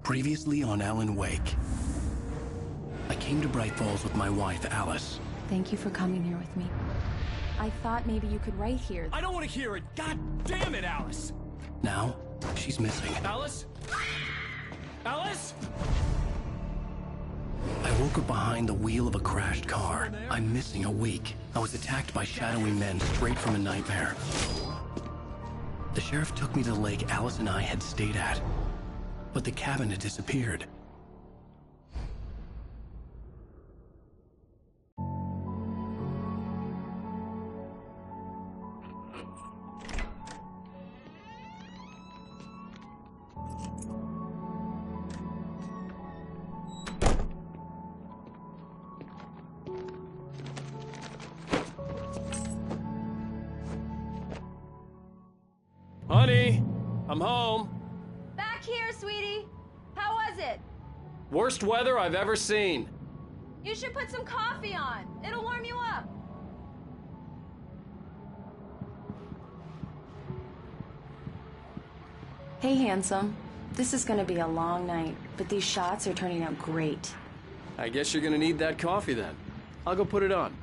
Previously on Alan Wake. I came to Bright Falls with my wife, Alice. Thank you for coming here with me. I thought maybe you could write here. I don't want to hear it! God damn it, Alice! Now, she's missing. Alice? Alice? I woke up behind the wheel of a crashed car. I'm missing a week. I was attacked by shadowy men straight from a nightmare. The sheriff took me to the lake Alice and I had stayed at. But the cabin had disappeared. Honey, I'm home. Back here, sweetie. How was it? Worst weather I've ever seen. You should put some coffee on. It'll warm you up. Hey, handsome. This is gonna be a long night, but these shots are turning out great. I guess you're gonna need that coffee then. I'll go put it on.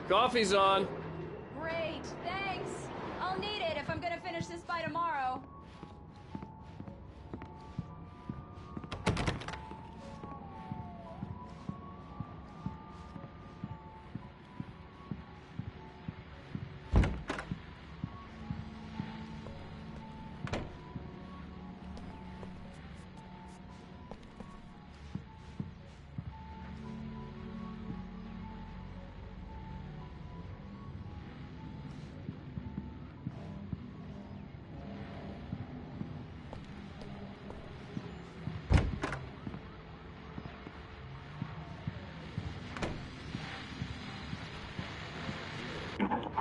Coffee's on. Great, thanks. I'll need it if I'm gonna finish this by tomorrow.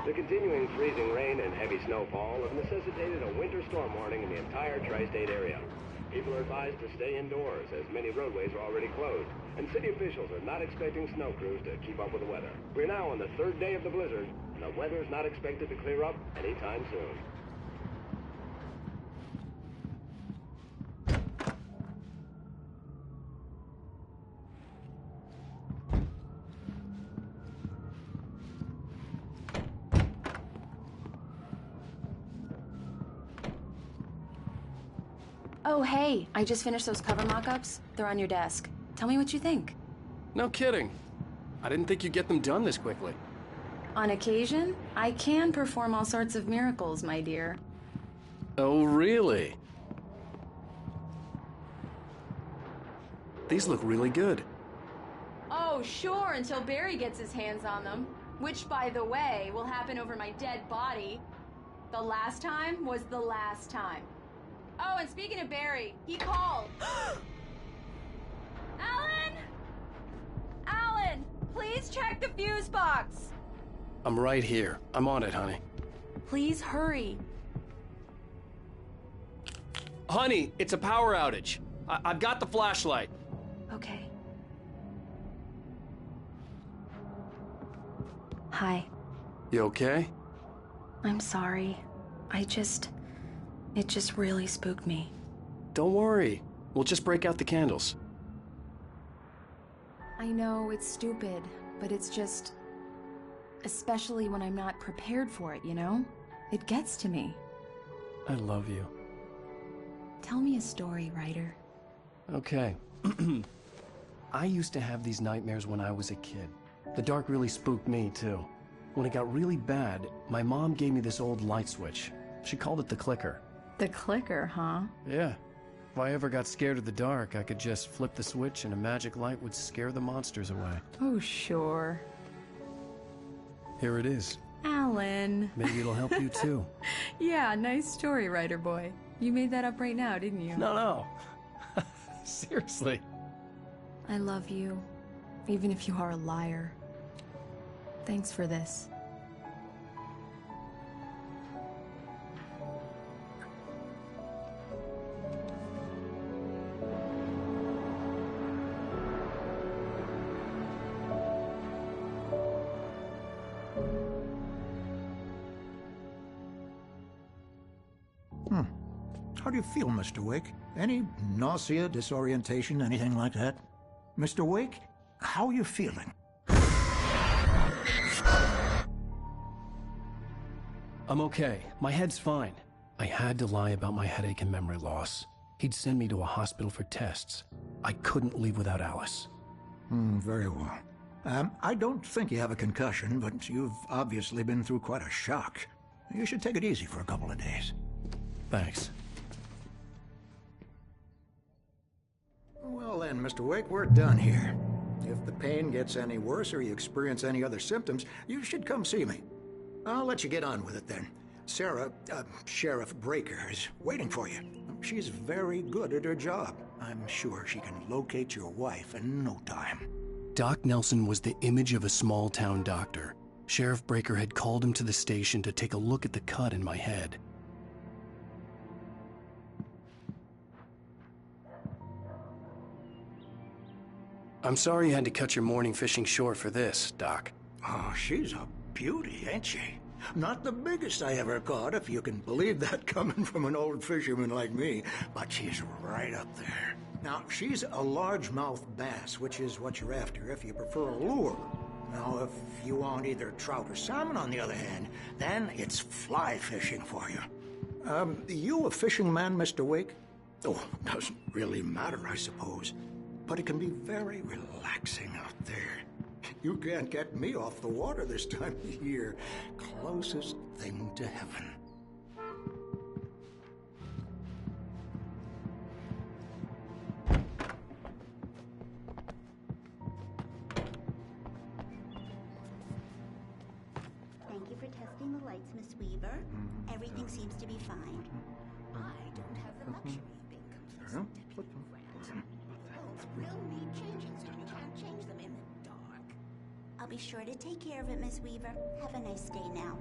The continuing freezing rain and heavy snowfall have necessitated a winter storm warning in the entire tri-state area. People are advised to stay indoors as many roadways are already closed, and city officials are not expecting snow crews to keep up with the weather. We're now on the third day of the blizzard, and the weather is not expected to clear up anytime soon. Oh, hey, I just finished those cover mock-ups. They're on your desk. Tell me what you think. No kidding. I didn't think you'd get them done this quickly. On occasion, I can perform all sorts of miracles, my dear. Oh, really? These look really good. Oh, sure, until Barry gets his hands on them. Which, by the way, will happen over my dead body. The last time was the last time. Oh, and speaking of Barry, he called. Alan! Alan, please check the fuse box. I'm right here. I'm on it, honey. Please hurry. Honey, it's a power outage. I've got the flashlight. Okay. Hi. You okay? I'm sorry. It just really spooked me. Don't worry. We'll just break out the candles. I know it's stupid, but it's just... especially when I'm not prepared for it, you know? It gets to me. I love you. Tell me a story, writer. Okay. I used to have these nightmares when I was a kid. The dark really spooked me, too. When it got really bad, my mom gave me this old light switch. She called it the clicker. The clicker, huh? Yeah. If I ever got scared of the dark, I could just flip the switch and a magic light would scare the monsters away. Oh, sure. Here it is. Alan. Maybe it'll help you too. Yeah, nice story, writer boy. You made that up right now, didn't you? No. Seriously. I love you, even if you are a liar. Thanks for this. How do you feel, Mr. Wake? Any nausea, disorientation, anything like that? Mr. Wake, how are you feeling? I'm okay. My head's fine. I had to lie about my headache and memory loss. He'd send me to a hospital for tests. I couldn't leave without Alice. Very well. I don't think you have a concussion, but you've obviously been through quite a shock. You should take it easy for a couple of days. Thanks. Well then, Mr. Wake, we're done here. If the pain gets any worse or you experience any other symptoms, you should come see me. I'll let you get on with it then. Sarah, Sheriff Breaker, is waiting for you. She's very good at her job. I'm sure she can locate your wife in no time. Doc Nelson was the image of a small-town doctor. Sheriff Breaker had called him to the station to take a look at the cut in my head. I'm sorry you had to cut your morning fishing short for this, Doc. Oh, she's a beauty, ain't she? Not the biggest I ever caught, if you can believe that coming from an old fisherman like me, but she's right up there. Now, she's a largemouth bass, which is what you're after if you prefer a lure. Now, if you want either trout or salmon, on the other hand, then it's fly fishing for you. You a fishing man, Mr. Wake? Oh, doesn't really matter, I suppose. But it can be very relaxing out there. You can't get me off the water this time of year. Closest thing to heaven. Thank you for testing the lights, Miss Weaver. Everything seems to be fine. I don't have the luxury of being complacent, Deputy Grant. Clothes will need changing, so you can't change them in the dark. I'll be sure to take care of it, Miss Weaver. Have a nice day now.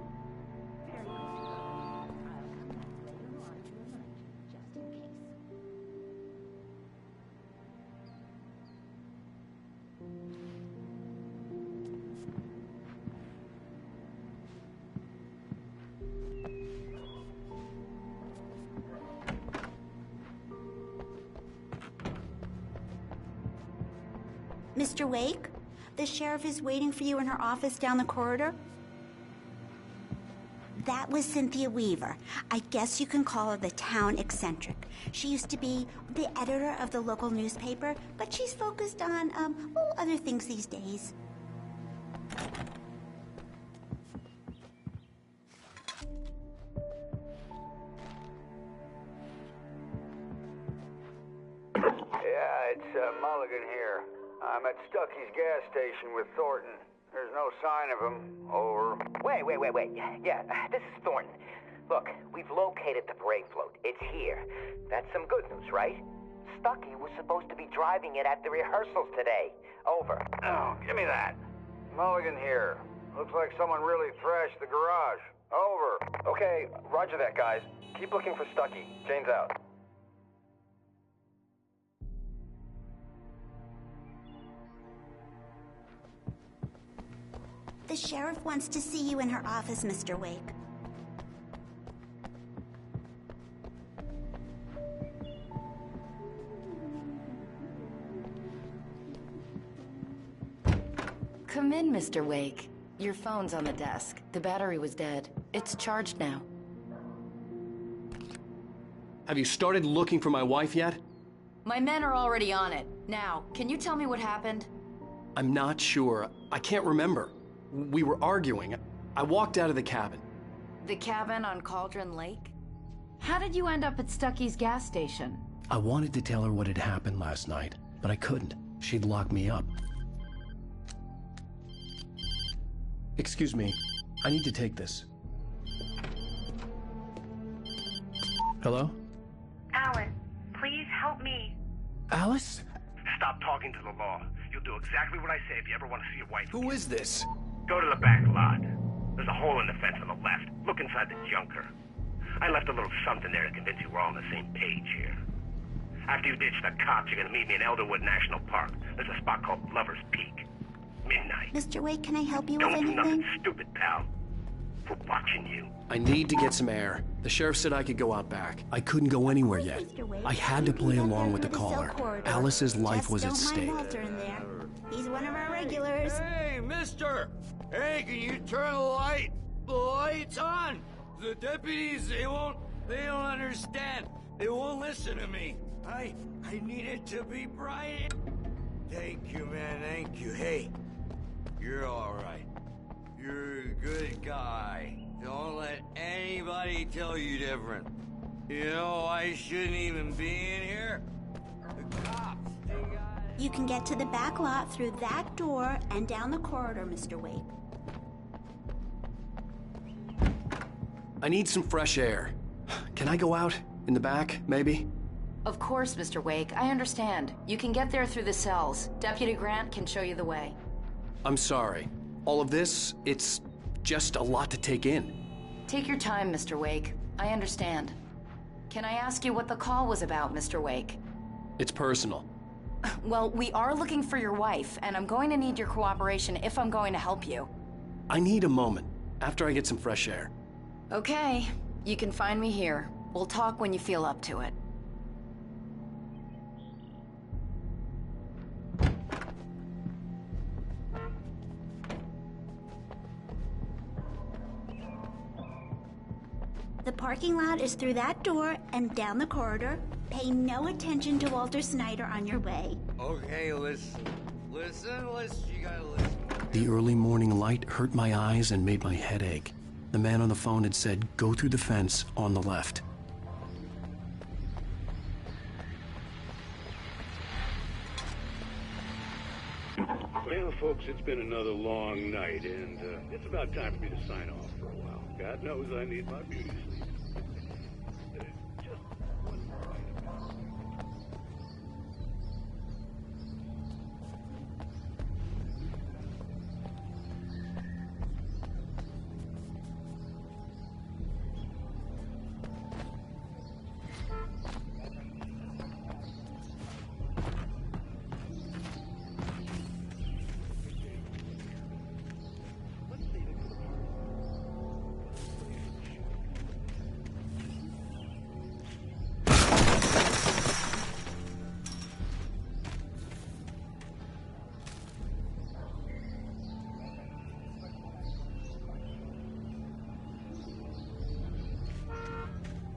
Very good. I'll come back later on tonight, just in case. Mr. Wake, the sheriff is waiting for you in her office down the corridor. That was Cynthia Weaver. I guess you can call her the town eccentric. She used to be the editor of the local newspaper, but she's focused on, other things these days. Yeah, it's Mulligan here. I'm at Stucky's gas station with Thornton. There's no sign of him. Over. Wait. Yeah, this is Thornton. Look, we've located the brake float. It's here. That's some good news, right? Stucky was supposed to be driving it at the rehearsals today. Over. Oh, give me that. Mulligan here. Looks like someone really thrashed the garage. Over. Okay, roger that, guys. Keep looking for Stucky. Jane's out. The sheriff wants to see you in her office, Mr. Wake. Come in, Mr. Wake. Your phone's on the desk. The battery was dead. It's charged now. Have you started looking for my wife yet? My men are already on it. Now, can you tell me what happened? I'm not sure. I can't remember. We were arguing. I walked out of the cabin. The cabin on Cauldron Lake? How did you end up at Stucky's gas station? I wanted to tell her what had happened last night, but I couldn't. She'd lock me up. Excuse me, I need to take this. Hello? Alan, please help me. Alice? Stop talking to the law. You'll do exactly what I say if you ever want to see your wife. Who is this? Go to the back lot. There's a hole in the fence on the left. Look inside the junker. I left a little something there to convince you we're all on the same page here. After you ditch the cops, you're gonna meet me in Elderwood National Park. There's a spot called Lover's Peak. Midnight. Mr. Wake, can I help you with Don't do anything? nothing stupid, pal. We're watching you. I need to get some air. The sheriff said I could go out back. I couldn't go anywhere yet. I had to play along with the caller. Alice's life was at stake. Walter in there. He's one of our regulars. Hey, mister! Hey, can you turn the light? The light's on! The deputies, they don't understand. They won't listen to me. I need it to be bright. Thank you, man, thank you. Hey, you're all right. You're a good guy. Don't let anybody tell you different. You know, I shouldn't even be in here. The cops, they got... You can get to the back lot through that door and down the corridor, Mr. Wake. I need some fresh air. Can I go out? In the back, maybe? Of course, Mr. Wake. I understand. You can get there through the cells. Deputy Grant can show you the way. I'm sorry. All of this, it's just a lot to take in. Take your time, Mr. Wake. I understand. Can I ask you what the call was about, Mr. Wake? It's personal. Well, we are looking for your wife, and I'm going to need your cooperation if I'm going to help you. I need a moment, after I get some fresh air. Okay. You can find me here. We'll talk when you feel up to it. The parking lot is through that door and down the corridor. Pay no attention to Walter Snyder on your way. Okay, listen. Listen, you gotta listen. The early morning light hurt my eyes and made my head ache. The man on the phone had said, go through the fence on the left. Well, folks, it's been another long night, and it's about time for me to sign off for a while. God knows I need my beauty sleep. Just one more item.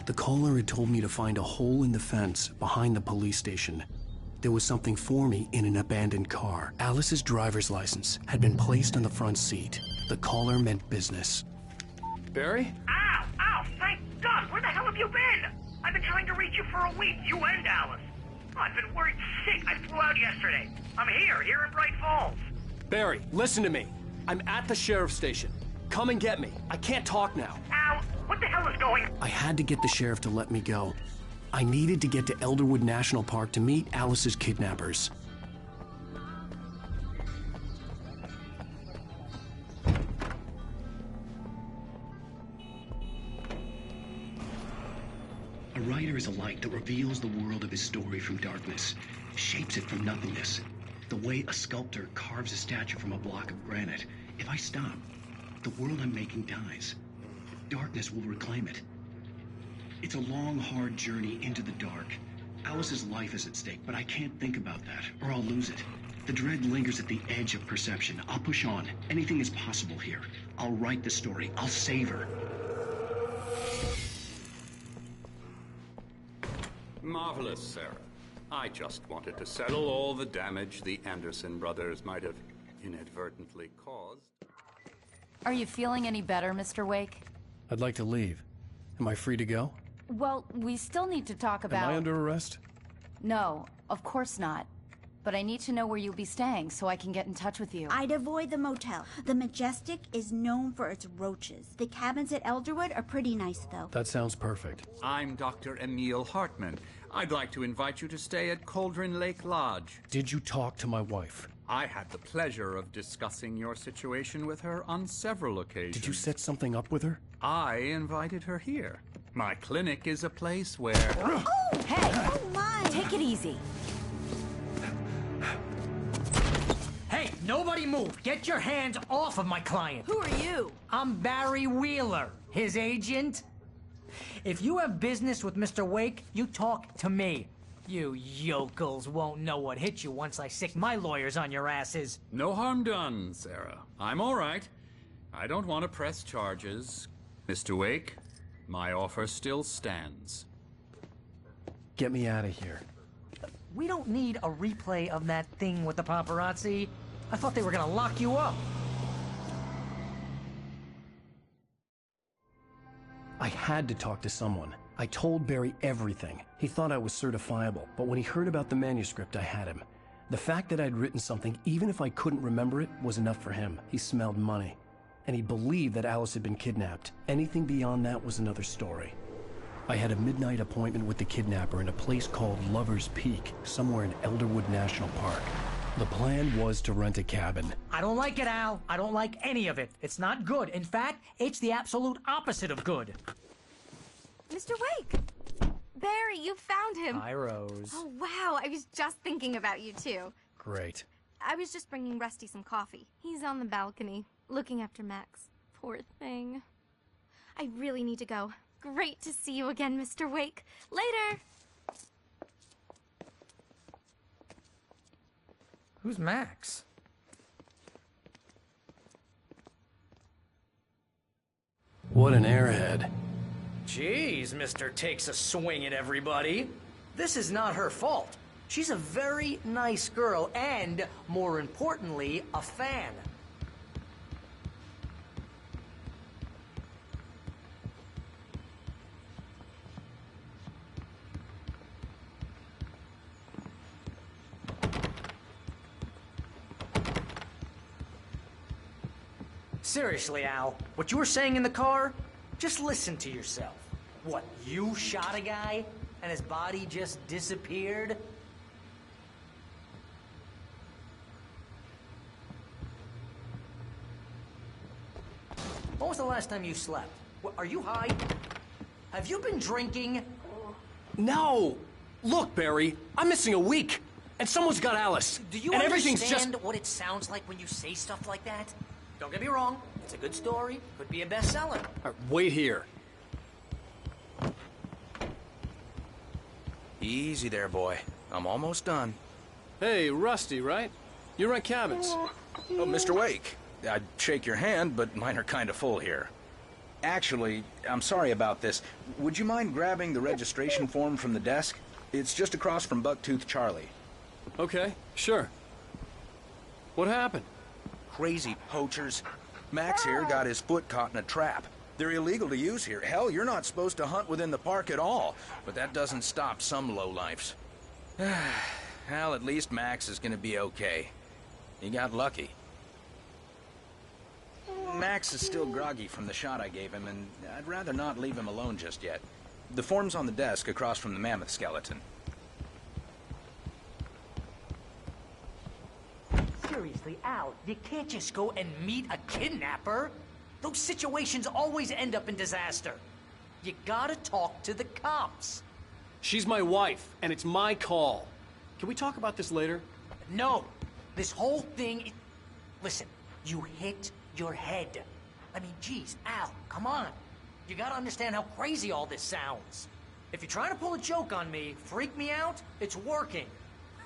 The caller had told me to find a hole in the fence behind the police station. There was something for me in an abandoned car. Alice's driver's license had been placed on the front seat. The caller meant business. Barry? Ow! Ow! Thank God! Where the hell have you been? I've been trying to reach you for a week, you and Alice. Oh, I've been worried sick. I flew out yesterday. I'm here in Bright Falls. Barry, listen to me. I'm at the sheriff's station. Come and get me. I can't talk now. Ow! What the hell is going on? I had to get the sheriff to let me go. I needed to get to Elderwood National Park to meet Alice's kidnappers. A writer is a light that reveals the world of his story from darkness, shapes it from nothingness. The way a sculptor carves a statue from a block of granite. If I stop, the world I'm making dies. Darkness will reclaim it. It's a long, hard journey into the dark. Alice's life is at stake, but I can't think about that, or I'll lose it. The dread lingers at the edge of perception. I'll push on. Anything is possible here. I'll write the story. I'll save her. Marvelous, Sarah. I just wanted to settle all the damage the Anderson brothers might have inadvertently caused. Are you feeling any better, Mr. Wake? I'd like to leave. Am I free to go? Well, we still need to talk about... Am I under arrest? No, of course not. But I need to know where you'll be staying so I can get in touch with you. I'd avoid the motel. The Majestic is known for its roaches. The cabins at Elderwood are pretty nice, though. That sounds perfect. I'm Dr. Emil Hartman. I'd like to invite you to stay at Cauldron Lake Lodge. Did you talk to my wife? I had the pleasure of discussing your situation with her on several occasions. Did you set something up with her? I invited her here. My clinic is a place where... Oh! Hey! Oh, my! Take it easy. Hey, nobody move! Get your hands off of my client! Who are you? I'm Barry Wheeler, his agent. If you have business with Mr. Wake, you talk to me. You yokels won't know what hit you once I sick my lawyers on your asses. No harm done, Sarah. I'm all right. I don't want to press charges. Mr. Wake, my offer still stands. Get me out of here. We don't need a replay of that thing with the paparazzi. I thought they were gonna lock you up. I had to talk to someone. I told Barry everything. He thought I was certifiable, but when he heard about the manuscript, I had him. The fact that I'd written something, even if I couldn't remember it, was enough for him. He smelled money. And he believed that Alice had been kidnapped. Anything beyond that was another story. I had a midnight appointment with the kidnapper in a place called Lover's Peak, somewhere in Elderwood National Park. The plan was to rent a cabin. I don't like it, Al. I don't like any of it. It's not good. In fact, it's the absolute opposite of good. Mr. Wake! Barry, you found him! Hi, Rose. Oh, wow. I was just thinking about you, too. Great. I was just bringing Rusty some coffee. He's on the balcony, looking after Max. Poor thing. I really need to go. Great to see you again, Mr. Wake. Later! Who's Max? What an airhead. Jeez, Mr. Takes a swing at everybody. This is not her fault. She's a very nice girl and, more importantly, a fan. Seriously, Al, what you were saying in the car, just listen to yourself. What, you shot a guy and his body just disappeared? When was the last time you slept? What, are you high? Have you been drinking? No! Look, Barry, I'm missing a week, and someone's got Alice. Do you and understand everything's just... what it sounds like when you say stuff like that? Don't get me wrong, it's a good story, could be a bestseller. All right, wait here. Easy there, boy. I'm almost done. Hey, Rusty, right? You rent cabins. Oh, Mr. Wake. I'd shake your hand, but mine are kind of full here. Actually, I'm sorry about this. Would you mind grabbing the registration form from the desk? It's just across from Bucktooth Charlie. Okay, sure. What happened? Crazy poachers. Max here got his foot caught in a trap. They're illegal to use here. Hell, you're not supposed to hunt within the park at all. But that doesn't stop some lowlifes. Well, at least Max is gonna be okay. He got lucky. Max is still groggy from the shot I gave him, and I'd rather not leave him alone just yet. The form's on the desk across from the mammoth skeleton. Seriously, Al, you can't just go and meet a kidnapper. Those situations always end up in disaster. You gotta talk to the cops. She's my wife, and it's my call. Can we talk about this later? No. This whole thing... Listen, you hit your head. I mean, geez, Al, come on. You gotta understand how crazy all this sounds. If you're trying to pull a joke on me, freak me out, it's working.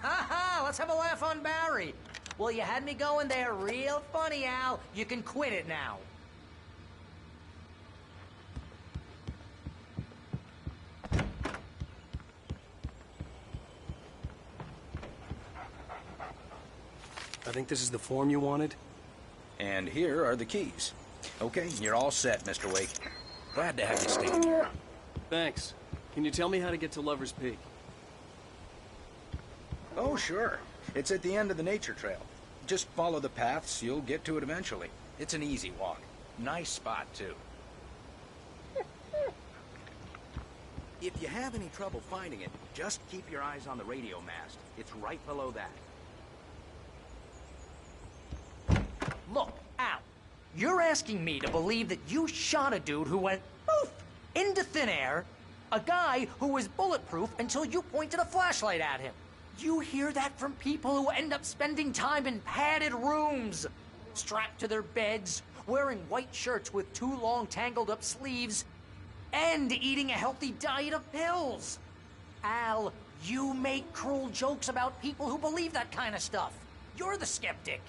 Ha ha, let's have a laugh on Barry. Well, you had me going there real funny, Al. You can quit it now. I think this is the form you wanted. And here are the keys. Okay, you're all set, Mr. Wake. Glad to have you stay here. Thanks. Can you tell me how to get to Lover's Peak? Oh, sure. It's at the end of the nature trail. Just follow the paths, you'll get to it eventually. It's an easy walk. Nice spot, too. If you have any trouble finding it, just keep your eyes on the radio mast. It's right below that. Look, Al, you're asking me to believe that you shot a dude who went poof into thin air, a guy who was bulletproof until you pointed a flashlight at him. You hear that from people who end up spending time in padded rooms, strapped to their beds, wearing white shirts with too long tangled up sleeves, and eating a healthy diet of pills. Al, you make cruel jokes about people who believe that kind of stuff. You're the skeptic.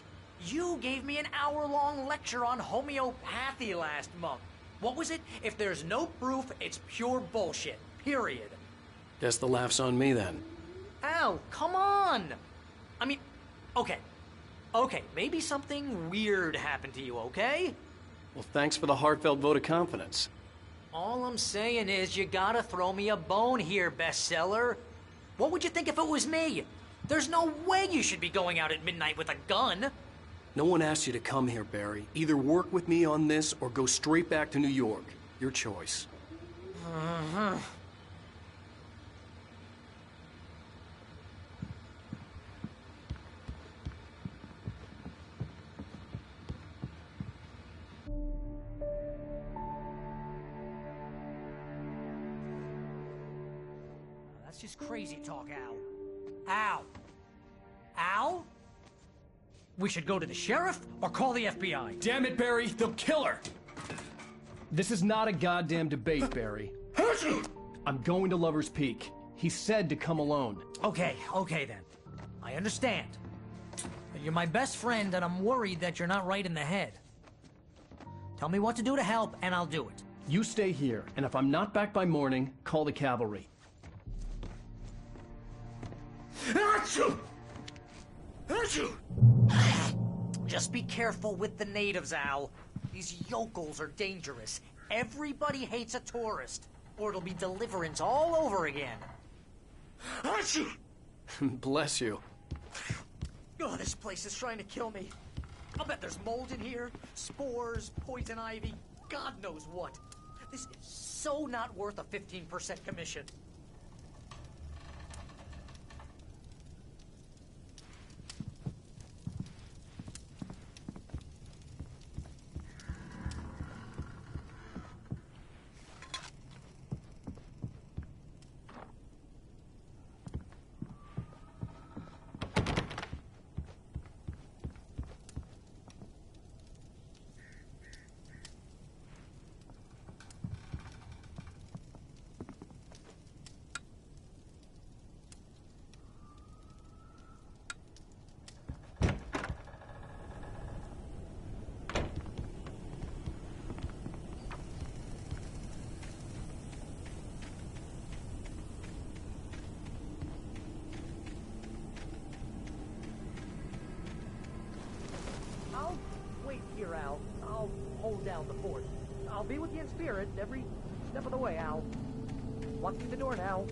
You gave me an hour-long lecture on homeopathy last month. What was it? If there's no proof, it's pure bullshit. Period. Guess the laugh's on me then. Al, come on! I mean, okay. Okay, maybe something weird happened to you, okay? Well, thanks for the heartfelt vote of confidence. All I'm saying is you gotta throw me a bone here, bestseller. What would you think if it was me? There's no way you should be going out at midnight with a gun. No one asked you to come here, Barry. Either work with me on this or go straight back to New York. Your choice. Uh-huh. That's just crazy talk, Al. Al? Al? We should go to the sheriff or call the FBI. Damn it, Barry! They'll kill her! This is not a goddamn debate, Barry. I'm going to Lover's Peak. He said to come alone. Okay then. I understand. But you're my best friend, and I'm worried that you're not right in the head. Tell me what to do to help, and I'll do it. You stay here, and if I'm not back by morning, call the cavalry. Achoo! Achoo! Just be careful with the natives, Al. These yokels are dangerous. Everybody hates a tourist, or it'll be Deliverance all over again. Achoo! Bless you. Oh, this place is trying to kill me. I'll bet there's mold in here, spores, poison ivy, God knows what. This is so not worth a 15% commission. I'll wait here, Al. I'll hold down the fort. I'll be with you in spirit every step of the way, Al. Walk through the door now.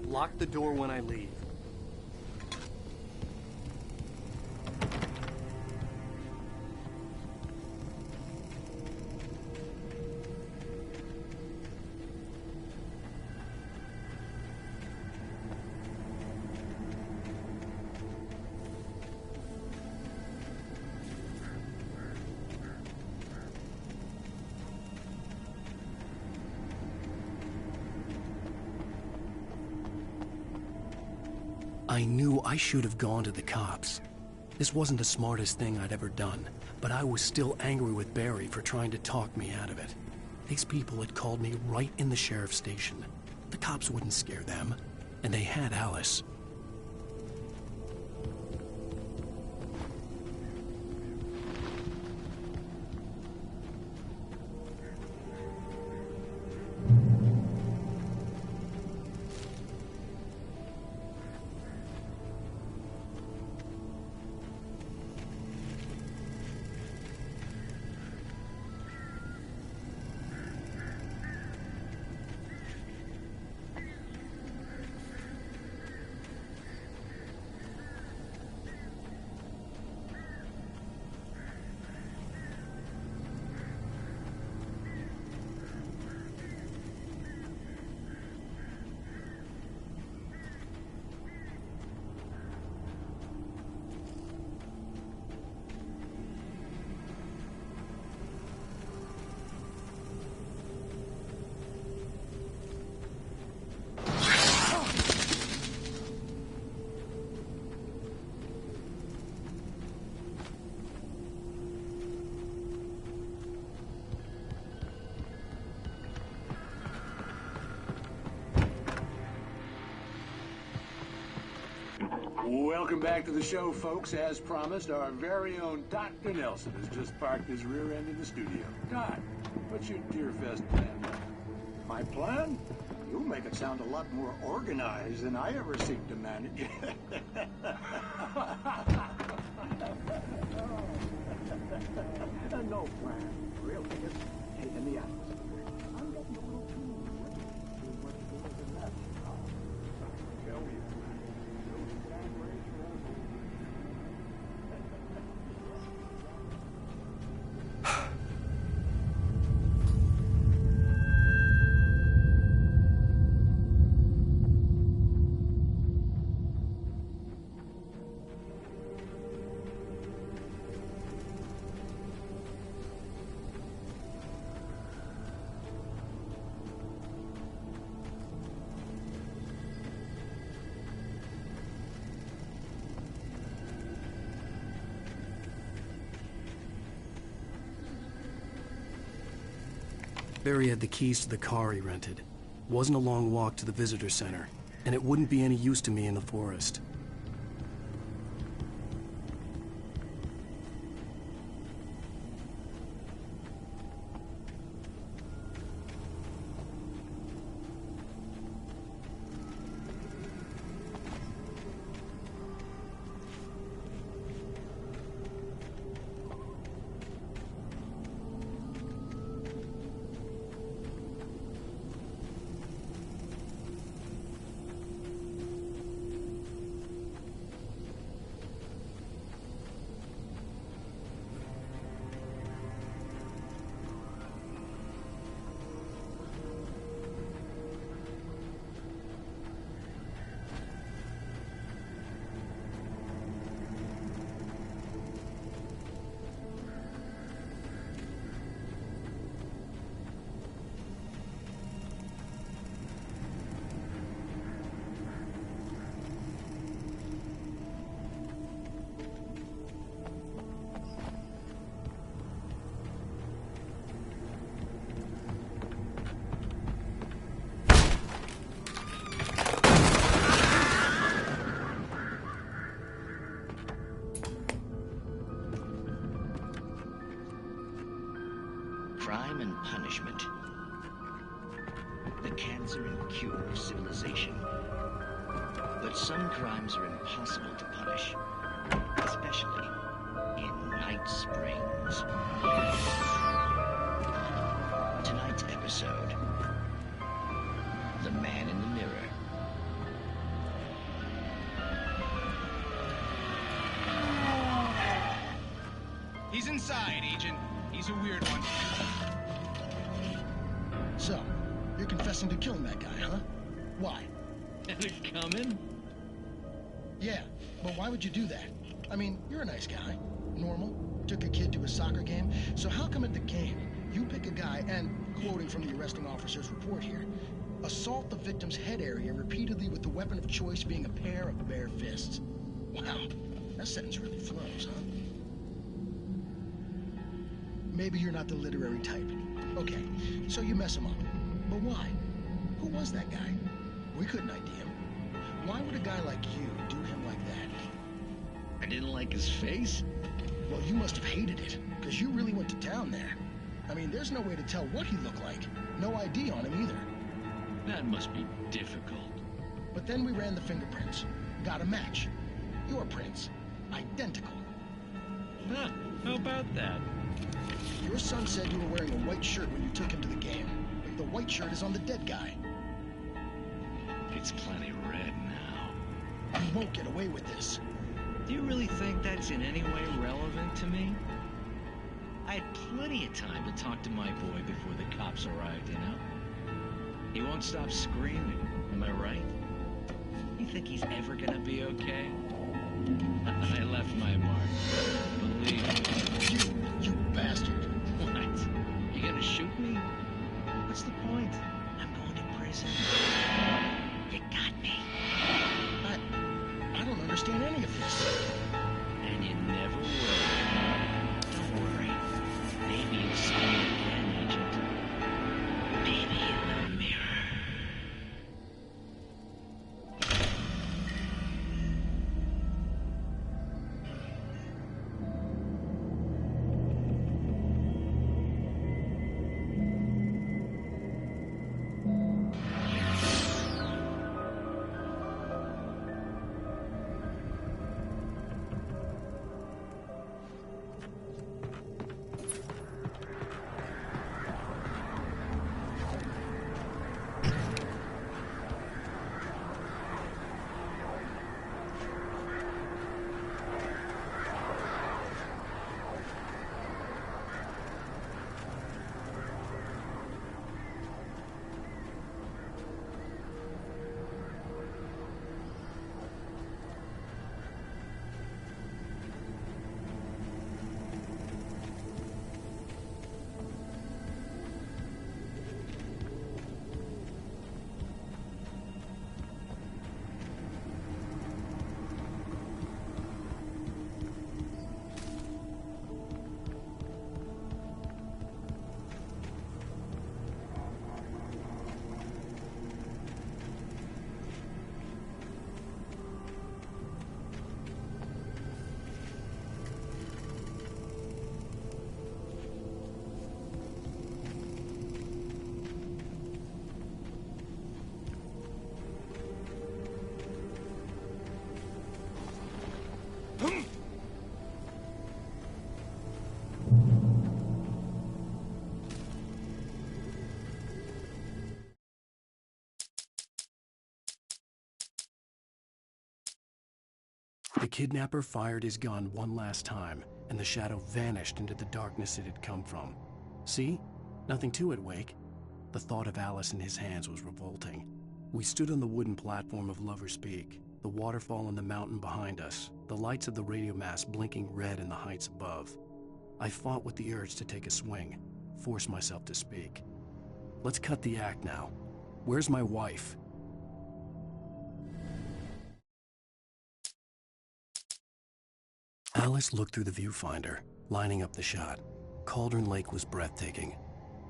Lock the door when I leave. I knew I should have gone to the cops. This wasn't the smartest thing I'd ever done, but I was still angry with Barry for trying to talk me out of it. These people had called me right in the sheriff's station. The cops wouldn't scare them, and they had Alice. Welcome back to the show, folks. As promised, our very own Dr. Nelson has just parked his rear end in the studio. Doc, what's your Deerfest plan? My plan? You make it sound a lot more organized than I ever seem to manage. No plan. Really, just taking the atmosphere. I'm getting a little too much more than that. Shall we? Barry had the keys to the car he rented. Wasn't a long walk to the visitor center, and it wouldn't be any use to me in the forest. Crime and punishment. The cancer and cure of civilization. But some crimes are impossible to punish, especially in Night Springs. Tonight's episode, The Man in the Mirror. He's inside, Agent. He's a weird one. So, you're confessing to killing that guy, huh? Why? Had it coming? Yeah, but why would you do that? I mean, you're a nice guy. Normal. Took a kid to a soccer game. So how come at the game, you pick a guy and, quoting from the arresting officer's report here, assault the victim's head area repeatedly with the weapon of choice being a pair of bare fists? Wow, that sentence really flows, huh? Maybe you're not the literary type. Okay, so you mess him up. But why? Who was that guy? We couldn't ID him. Why would a guy like you do him like that? I didn't like his face? Well, you must have hated it, because you really went to town there. I mean, there's no way to tell what he looked like. No ID on him either. That must be difficult. But then we ran the fingerprints. Got a match. Your prints. Identical. Huh, how about that? Your son said you were wearing a white shirt when you took him to the game. But the white shirt is on the dead guy. It's plenty red now. You won't get away with this. Do you really think that's in any way relevant to me? I had plenty of time to talk to my boy before the cops arrived, you know? He won't stop screaming, am I right? You think he's ever gonna be okay? I left my mark. Believe me. You bastard. What? You gonna shoot me? What's the point? I'm going to prison. You got me. I don't understand any of this. And you never will. Don't worry. Maybe you'll see me again, Agent. Maybe in the mirror. The kidnapper fired his gun one last time, and the shadow vanished into the darkness it had come from. See? Nothing to it, Wake. The thought of Alice in his hands was revolting. We stood on the wooden platform of Lover's Peak, the waterfall on the mountain behind us, the lights of the radio mast blinking red in the heights above. I fought with the urge to take a swing, force myself to speak. Let's cut the act now. Where's my wife? Alice looked through the viewfinder, lining up the shot. Cauldron Lake was breathtaking.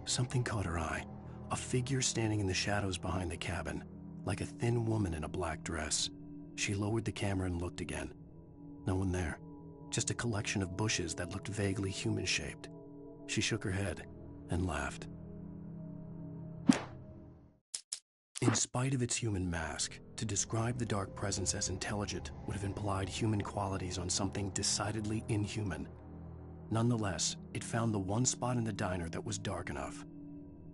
Something caught her eye. A figure standing in the shadows behind the cabin, like a thin woman in a black dress. She lowered the camera and looked again. No one there. Just a collection of bushes that looked vaguely human-shaped. She shook her head and laughed. In spite of its human mask, to describe the dark presence as intelligent would have implied human qualities on something decidedly inhuman. Nonetheless, it found the one spot in the diner that was dark enough.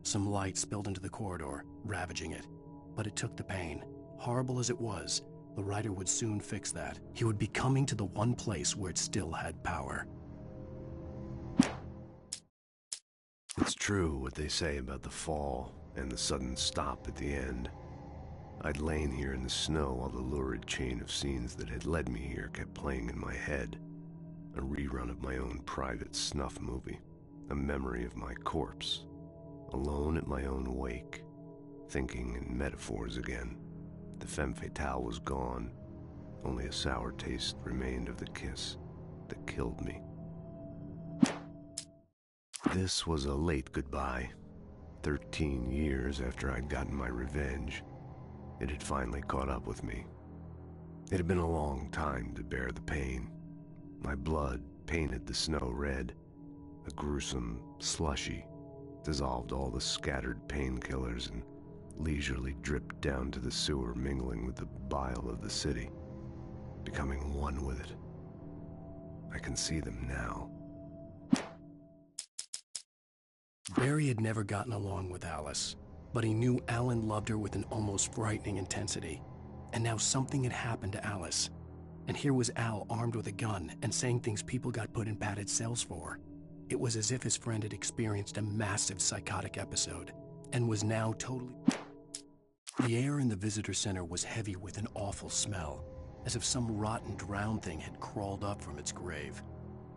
Some light spilled into the corridor, ravaging it. But it took the pain. Horrible as it was, the writer would soon fix that. He would be coming to the one place where it still had power. It's true what they say about the fall and the sudden stop at the end. I'd lain here in the snow while the lurid chain of scenes that had led me here kept playing in my head. A rerun of my own private snuff movie. A memory of my corpse. Alone at my own wake. Thinking in metaphors again. The femme fatale was gone. Only a sour taste remained of the kiss that killed me. This was a late goodbye. 13 years after I'd gotten my revenge, it had finally caught up with me. It had been a long time to bear the pain. My blood painted the snow red. A gruesome slushy dissolved all the scattered painkillers and leisurely dripped down to the sewer, mingling with the bile of the city, becoming one with it. I can see them now. Barry had never gotten along with Alice, but he knew Alan loved her with an almost frightening intensity. And now something had happened to Alice. And here was Al armed with a gun and saying things people got put in padded cells for. It was as if his friend had experienced a massive psychotic episode and was now totally... The air in the visitor center was heavy with an awful smell, as if some rotten drowned thing had crawled up from its grave.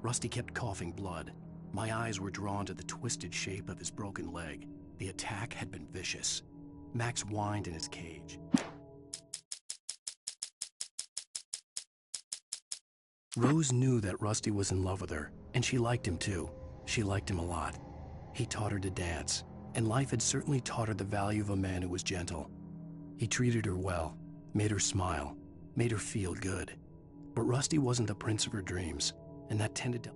Rusty kept coughing blood. My eyes were drawn to the twisted shape of his broken leg. The attack had been vicious. Max whined in his cage. Rose knew that Rusty was in love with her, and she liked him too. She liked him a lot. He taught her to dance, and life had certainly taught her the value of a man who was gentle. He treated her well, made her smile, made her feel good. But Rusty wasn't the prince of her dreams, and that tended to...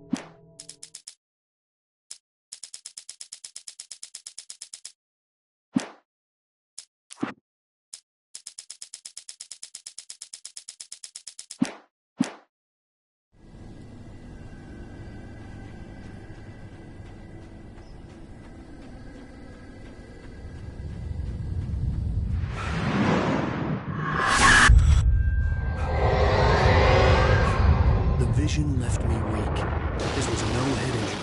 vision left me weak. This was no head injury.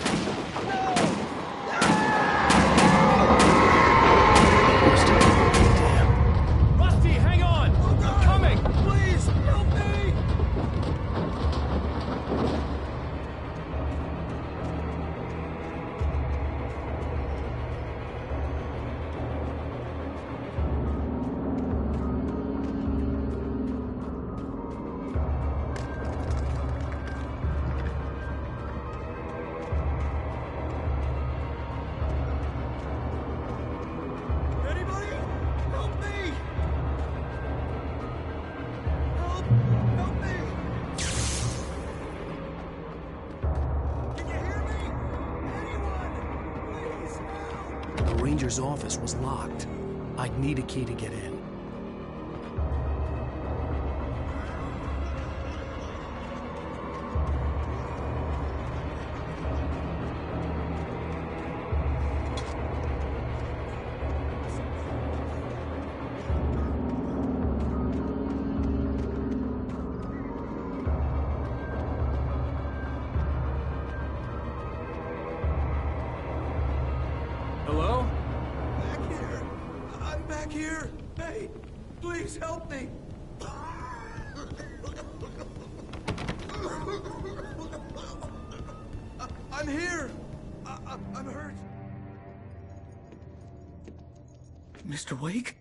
Damn. Rusty, hang on! I'm coming! Please, help me! The ranger's office was locked. I'd need a key to get in. back here? Hey, please help me. I'm here. I'm hurt. Mr. Wake?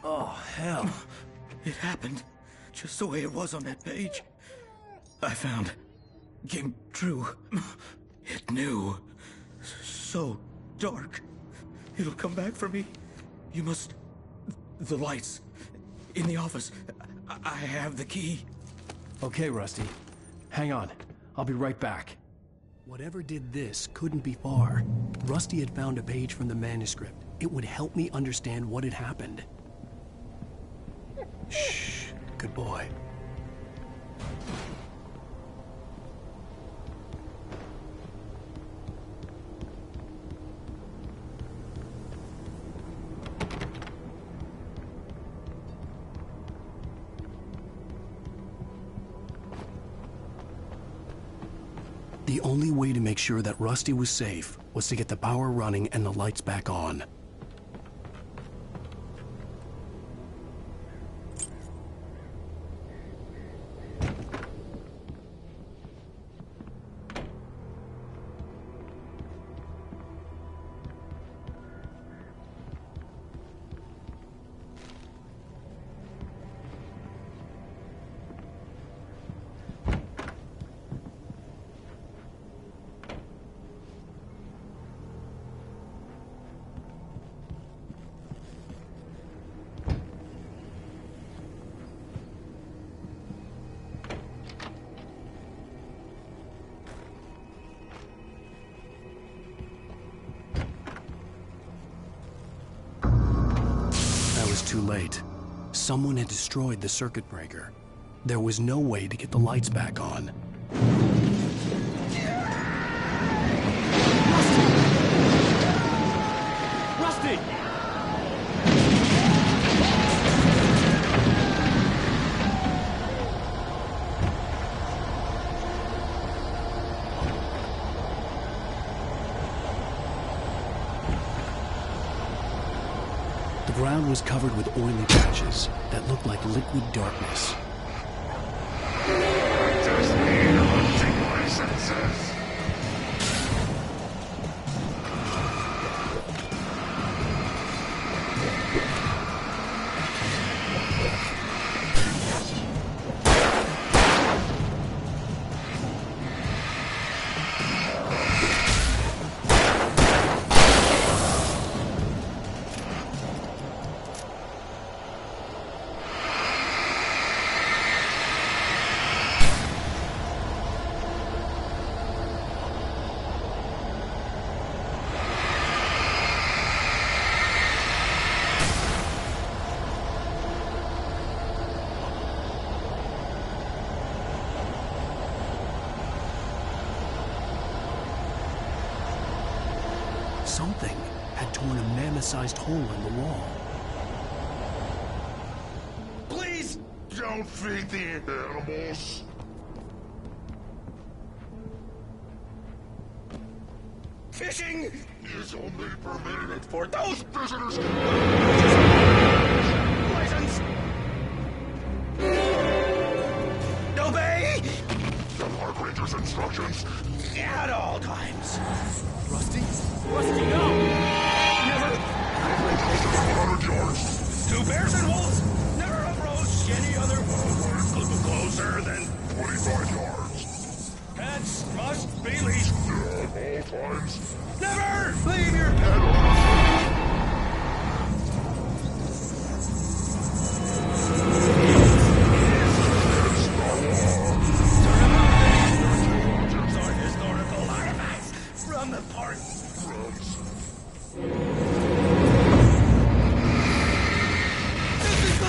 Oh, hell. It happened just the way it was on that page. I found. Came true. It knew. So dark. It'll come back for me. You must... The lights. In the office. I have the key. Okay, Rusty. Hang on. I'll be right back. Whatever did this couldn't be far. Rusty had found a page from the manuscript. It would help me understand what had happened. Shh. Good boy. The only way to make sure that Rusty was safe was to get the power running and the lights back on. Too late. Someone had destroyed the circuit breaker. There was no way to get the lights back on. Rusty! The ground was covered with oily patches that looked like liquid darkness. Just me hunting my senses. Something had torn a mammoth-sized hole in the wall. Please don't feed the animals. Fishing is only permitted for those visitors. License. Obey the Park Ranger's instructions at all times. Rusty? Rusty, no! Never! 100 yards. 2 bears and wolves never approach any other closer than 25 yards. Pets must be leashed. At all times. Never leave your pet. From the park. This is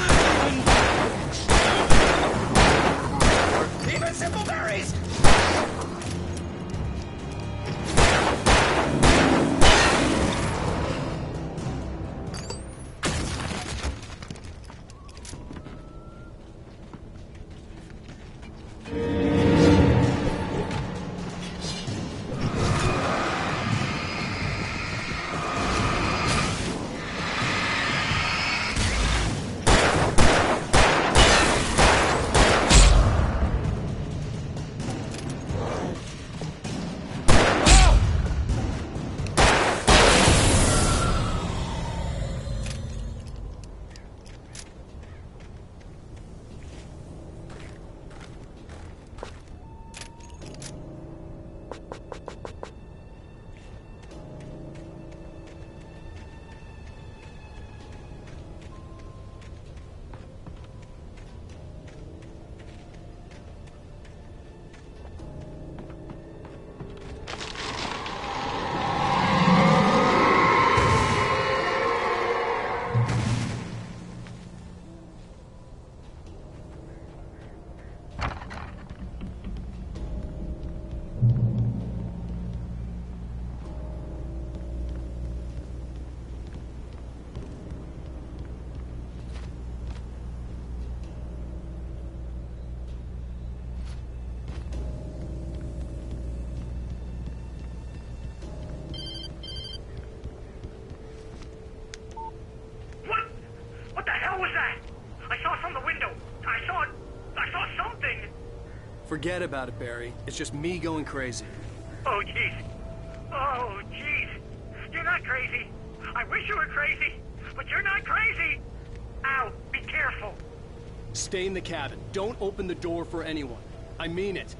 Forget about it, Barry. It's just me going crazy. Oh, jeez. Oh, jeez. You're not crazy. I wish you were crazy, but you're not crazy. Al, be careful. Stay in the cabin. Don't open the door for anyone. I mean it.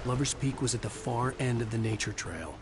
Lover's Peak was at the far end of the nature trail.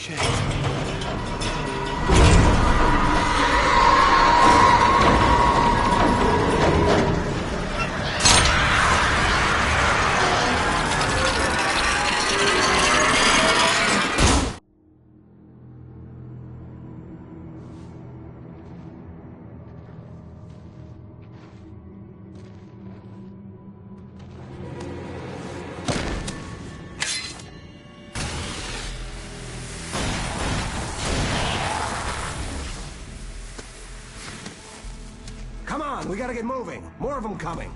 shit. Come on, we gotta get moving. More of them coming.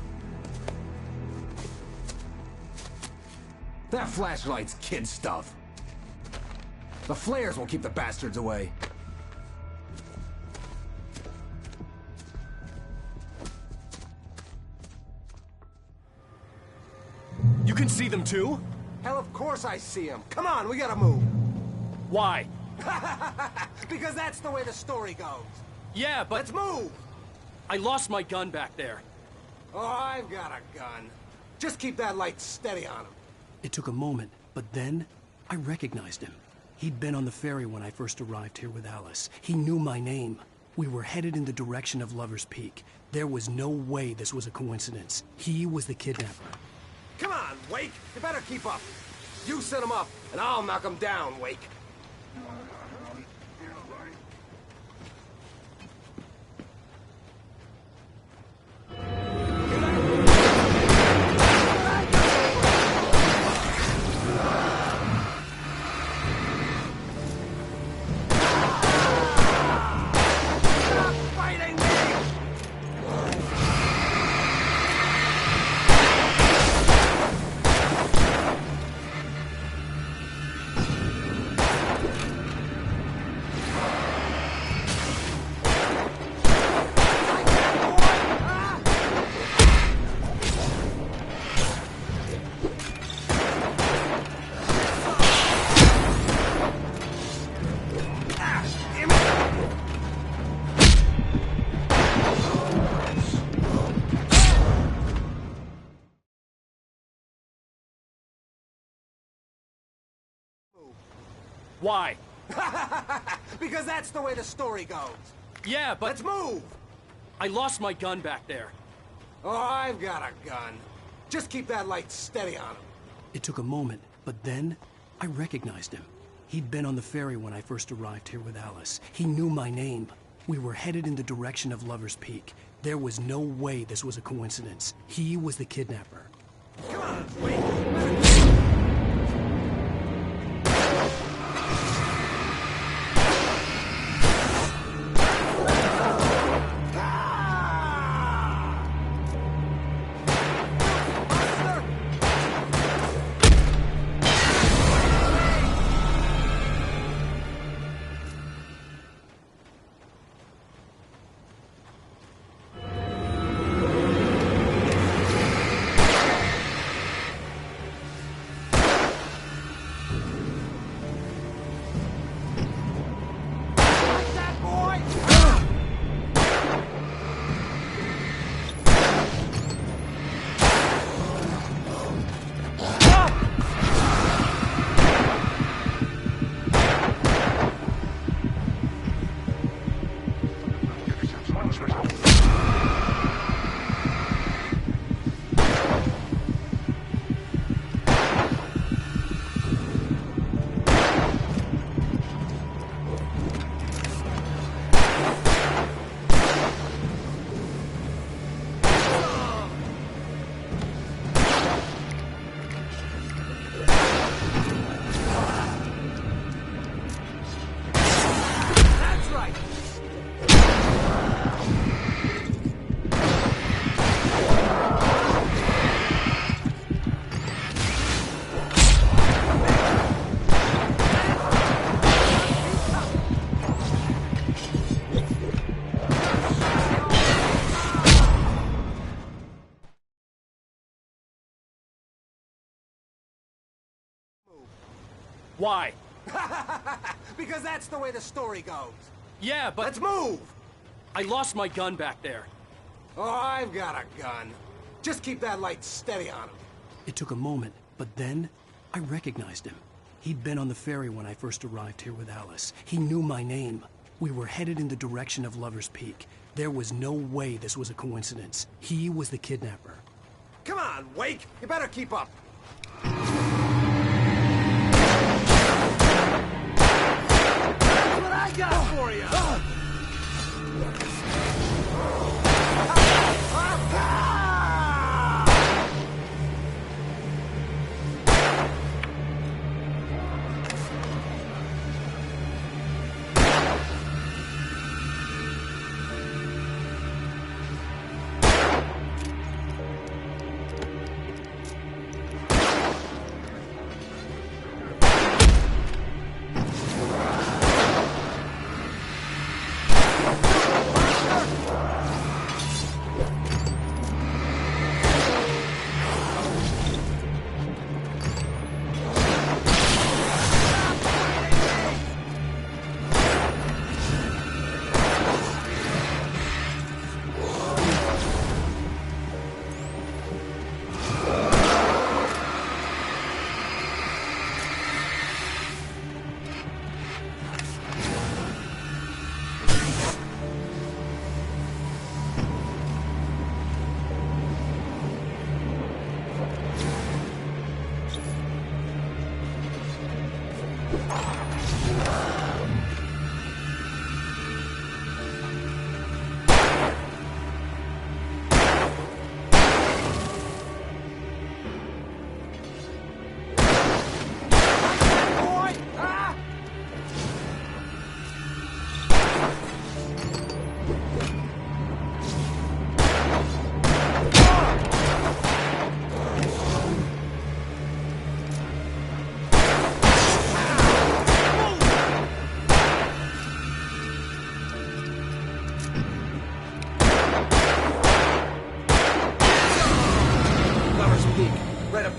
That flashlight's kid stuff. The flares will keep the bastards away. You can see them too? Hell, of course I see them. Come on, we gotta move. Why? Because that's the way the story goes. Yeah, but... Let's move! I lost my gun back there. Oh, I've got a gun. Just keep that light steady on him. It took a moment, but then I recognized him. He'd been on the ferry when I first arrived here with Alice. He knew my name. We were headed in the direction of Lover's Peak. There was no way this was a coincidence. He was the kidnapper. Come on, Wake! You better keep up. You set him up, and I'll knock him down, Wake. Why? Because that's the way the story goes. Yeah, but... Let's move! I lost my gun back there. Oh, I've got a gun. Just keep that light steady on him. It took a moment, but then I recognized him. He'd been on the ferry when I first arrived here with Alice. He knew my name. We were headed in the direction of Lover's Peak. There was no way this was a coincidence. He was the kidnapper. Come on, wait! Why? Because that's the way the story goes. Yeah, but... Let's move! I lost my gun back there. Oh, I've got a gun. Just keep that light steady on him. It took a moment, but then I recognized him. He'd been on the ferry when I first arrived here with Alice. He knew my name. We were headed in the direction of Lover's Peak. There was no way this was a coincidence. He was the kidnapper. Come on, Wake! You better keep up! That's what I got for you!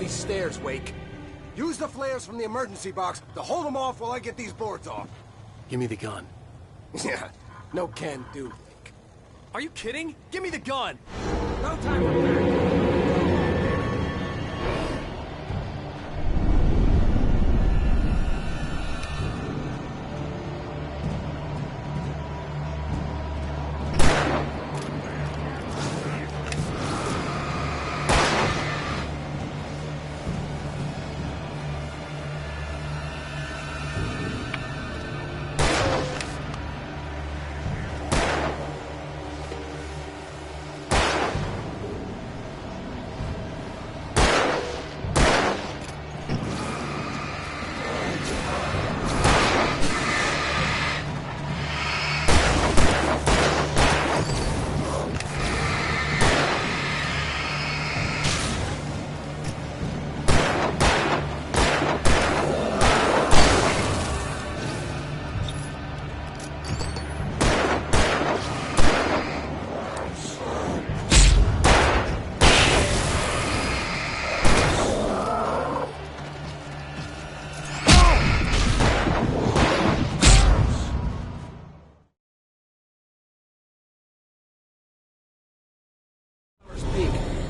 Stairs, Wake. Use the flares from the emergency box to hold them off while I get these boards off. Give me the gun. Yeah, no can do, Wake. Are you kidding? Give me the gun! No time for that.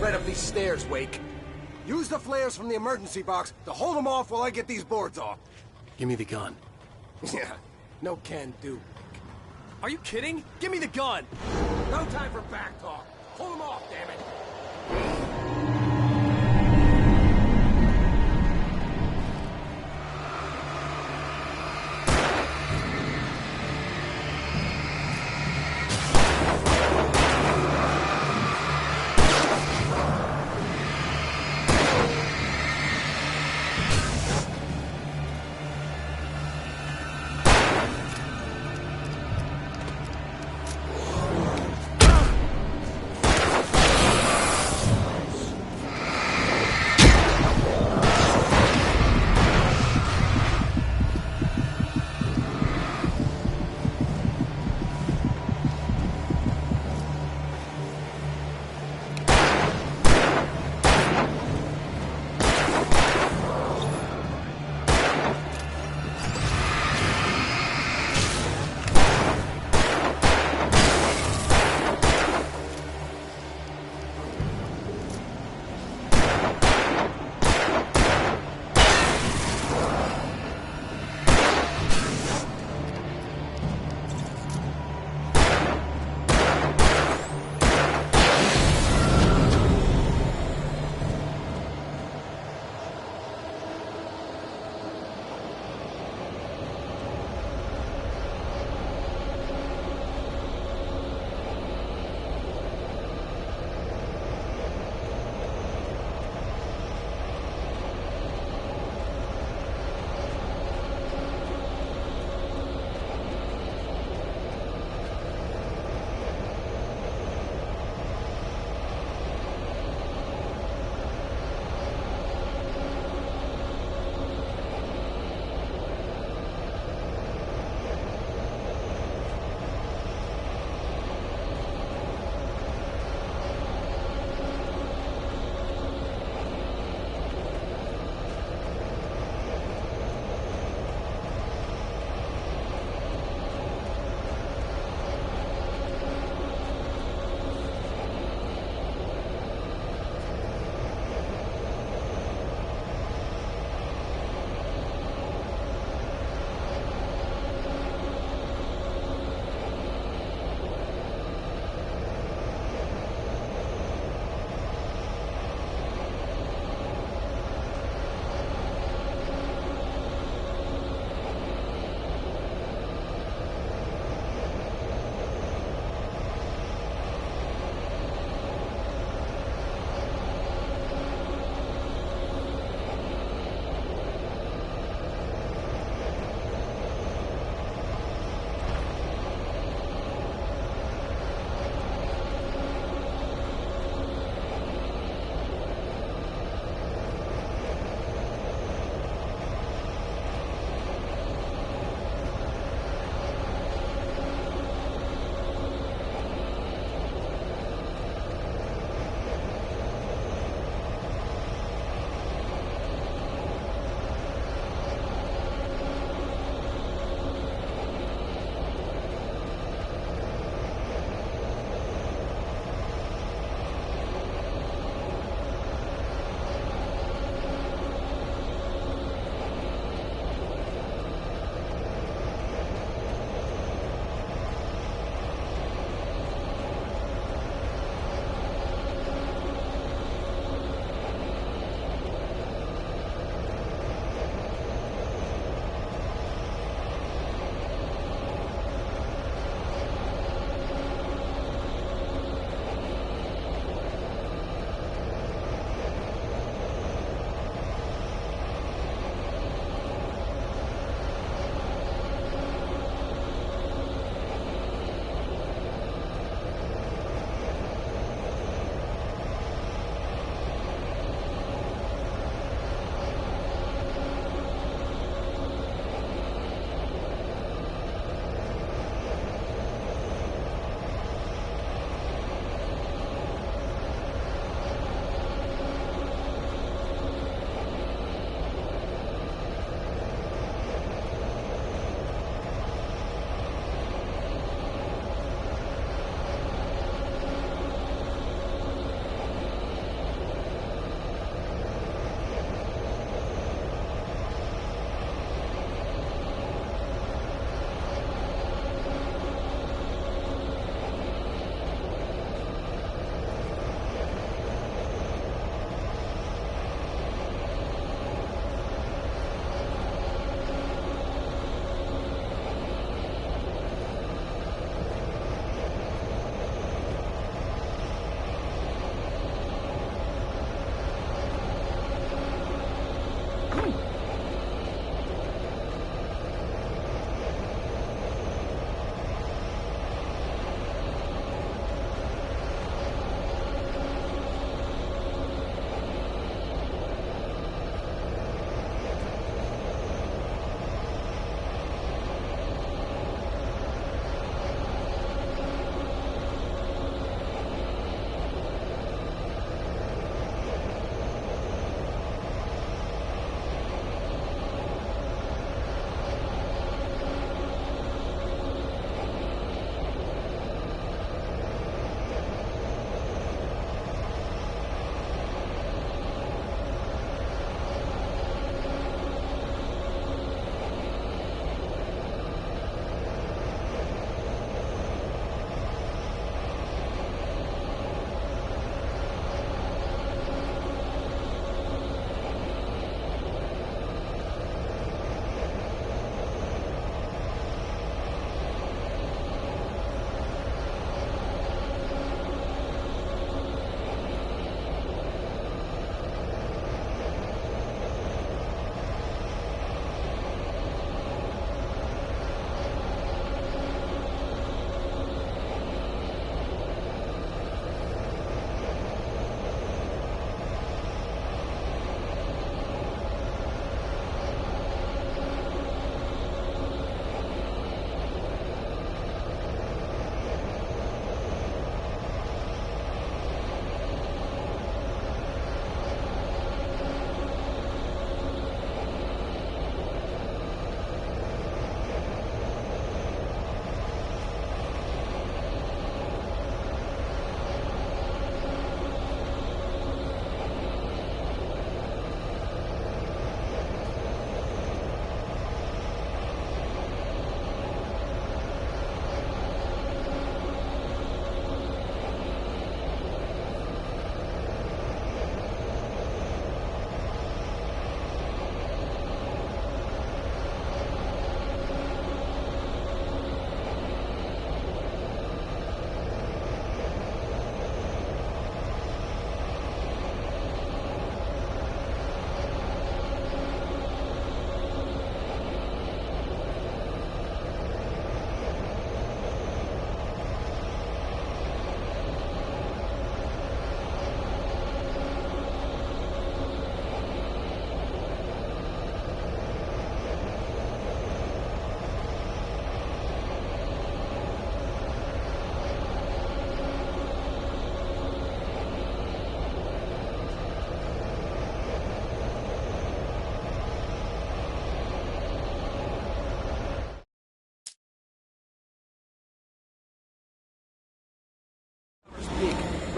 Right up these stairs, Wake. Use the flares from the emergency box to hold them off while I get these boards off. Give me the gun. Yeah, no can do, Wake. Are you kidding? Give me the gun! No time for back talk. Hold them off, damn it.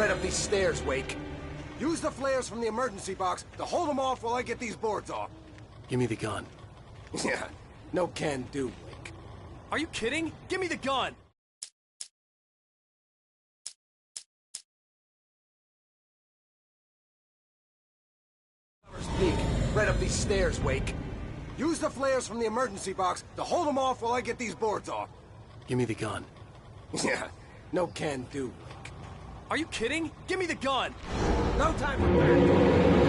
right up these stairs, Wake. Use the flares from the emergency box to hold them off while I get these boards off. Give me the gun. Yeah, no can do, Wake. Are you kidding? Give me the gun! Peek, right up these stairs, Wake. Use the flares from the emergency box to hold them off while I get these boards off. Give me the gun. Yeah, no can do, Wake. Are you kidding? Give me the gun! No time for that.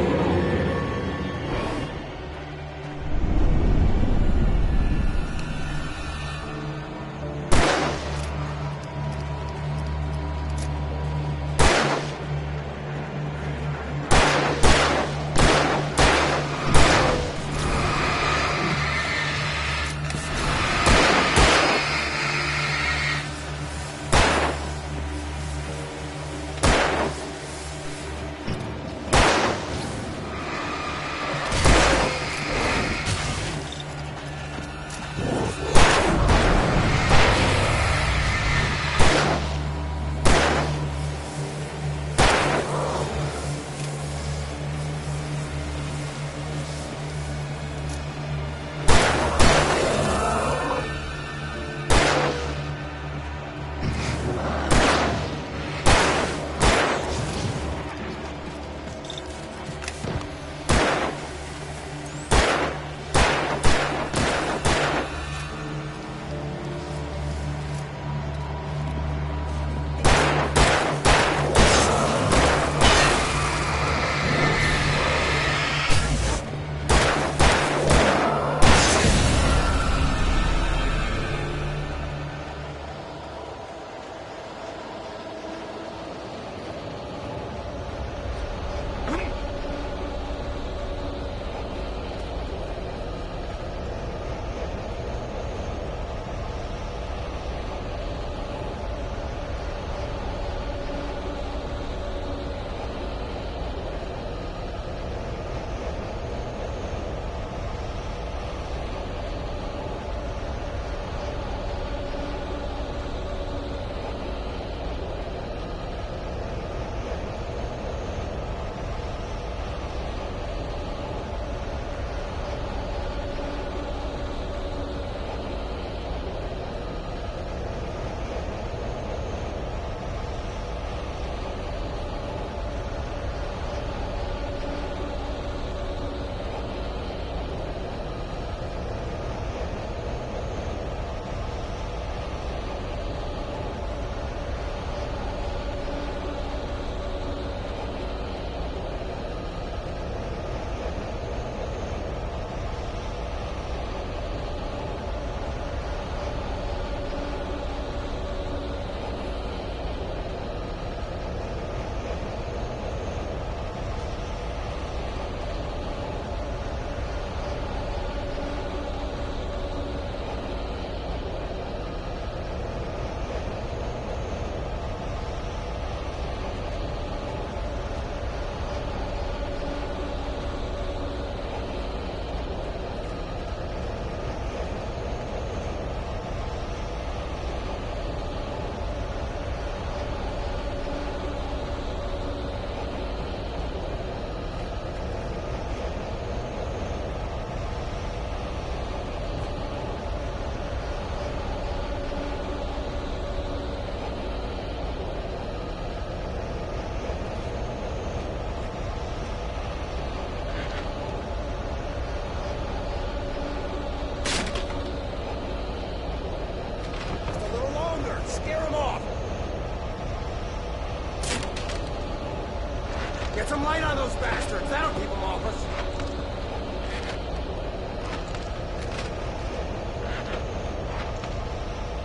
Get some light on those bastards. That'll keep them off us.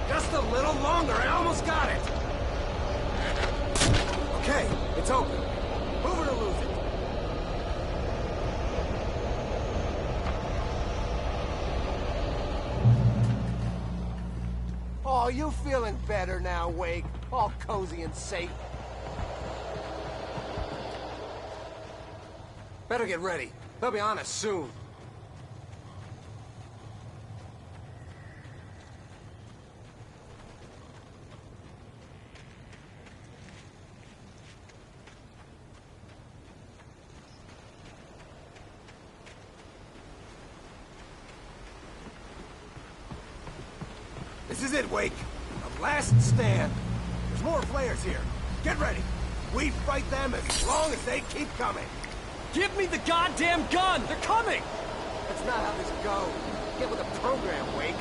Just a little longer. I almost got it. Okay, it's open. Move it or lose it. Oh, you feeling better now, Wake? All cozy and safe. Better get ready. They'll be on us soon. This is it, Wake. The last stand. There's more flares here. Get ready. We fight them as long as they keep coming. Give me the goddamn gun! They're coming! That's not how this goes. Get with the program, Wake.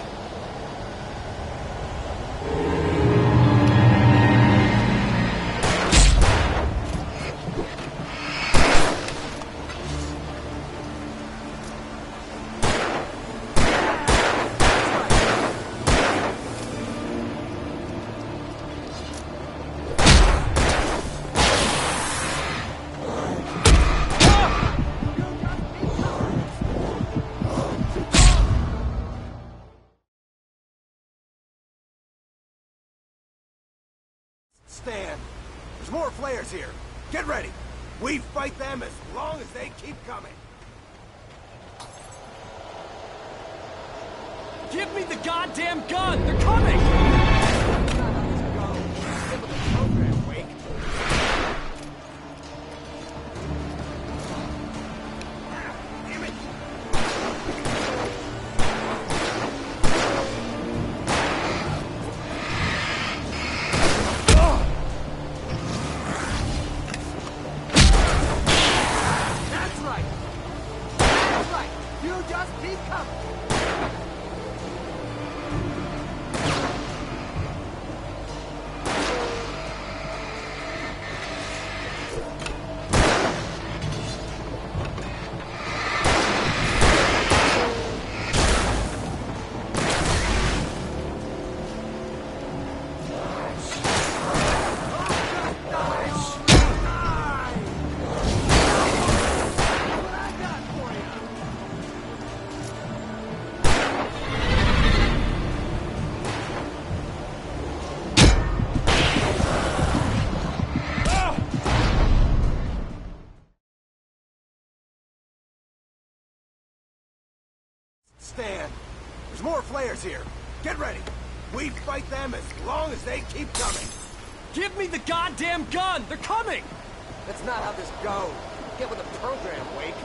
Stand. There's more flares here. Get ready. We fight them as long as they keep coming. Give me the goddamn gun! They're coming! Get with the program, Wake. Damn it! That's right! That's right! You just keep coming! Stand. There's more flares here. Get ready. We fight them as long as they keep coming. Give me the goddamn gun! They're coming! That's not how this goes. Get with the program, Wake.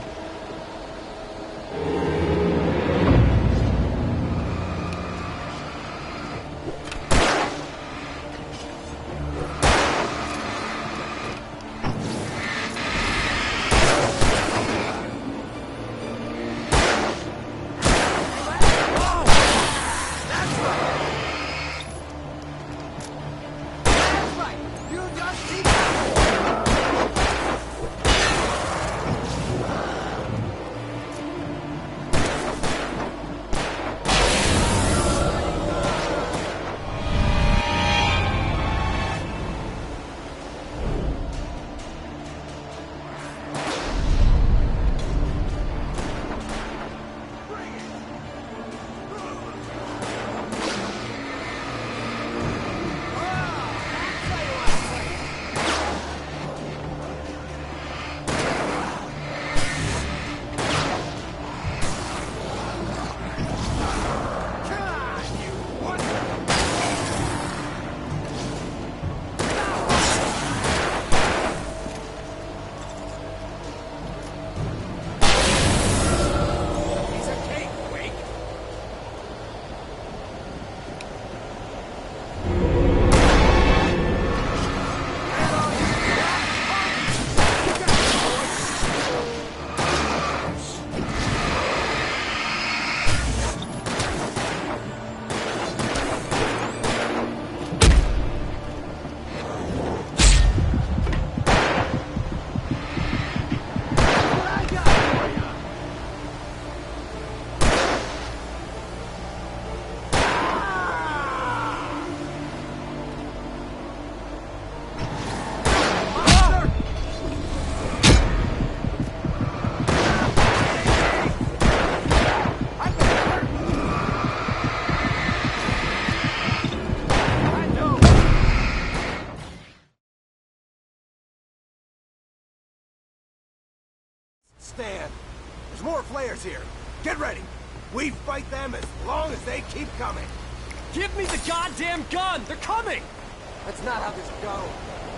Stand. There's more flares here. Get ready. We fight them as long as they keep coming. Give me the goddamn gun! They're coming! That's not how this goes.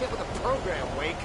Get with the program, Wake.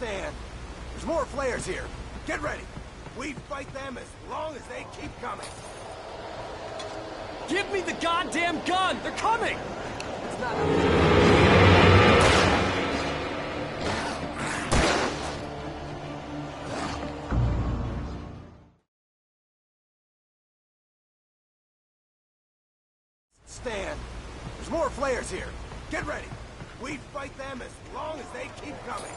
stand. There's more flares here. Get ready. We fight them as long as they keep coming. Give me the goddamn gun! They're coming! It's not... Stand. There's more flares here. Get ready. We fight them as long as they keep coming.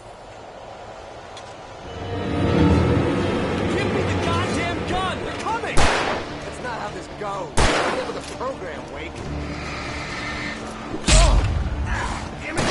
Give me the goddamn gun! They're coming! That's not how this goes. Get with the program, Wake. Oh! Damn it!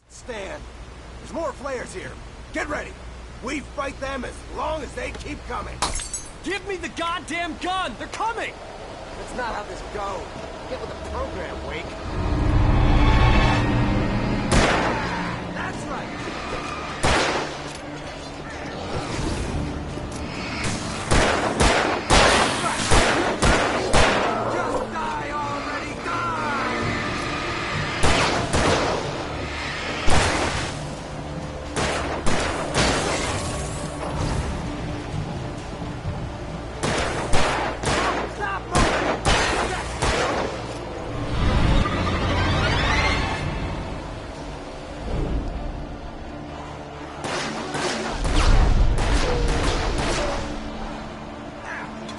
Stand. There's more flares here. Get ready. We fight them as long as they keep coming. Give me the goddamn gun! They're coming! That's not how this goes. Get with the program, Wake. That's right. Just die already, die! Stop moving!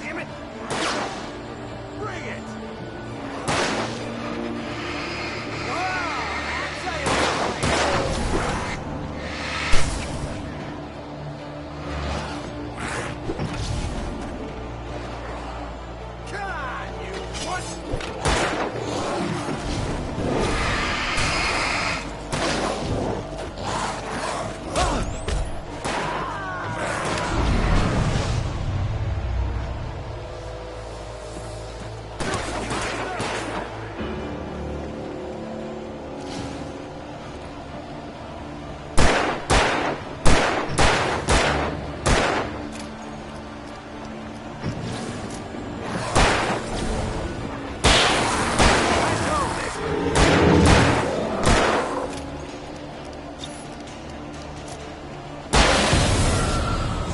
Damn it! Bring it! Come on, you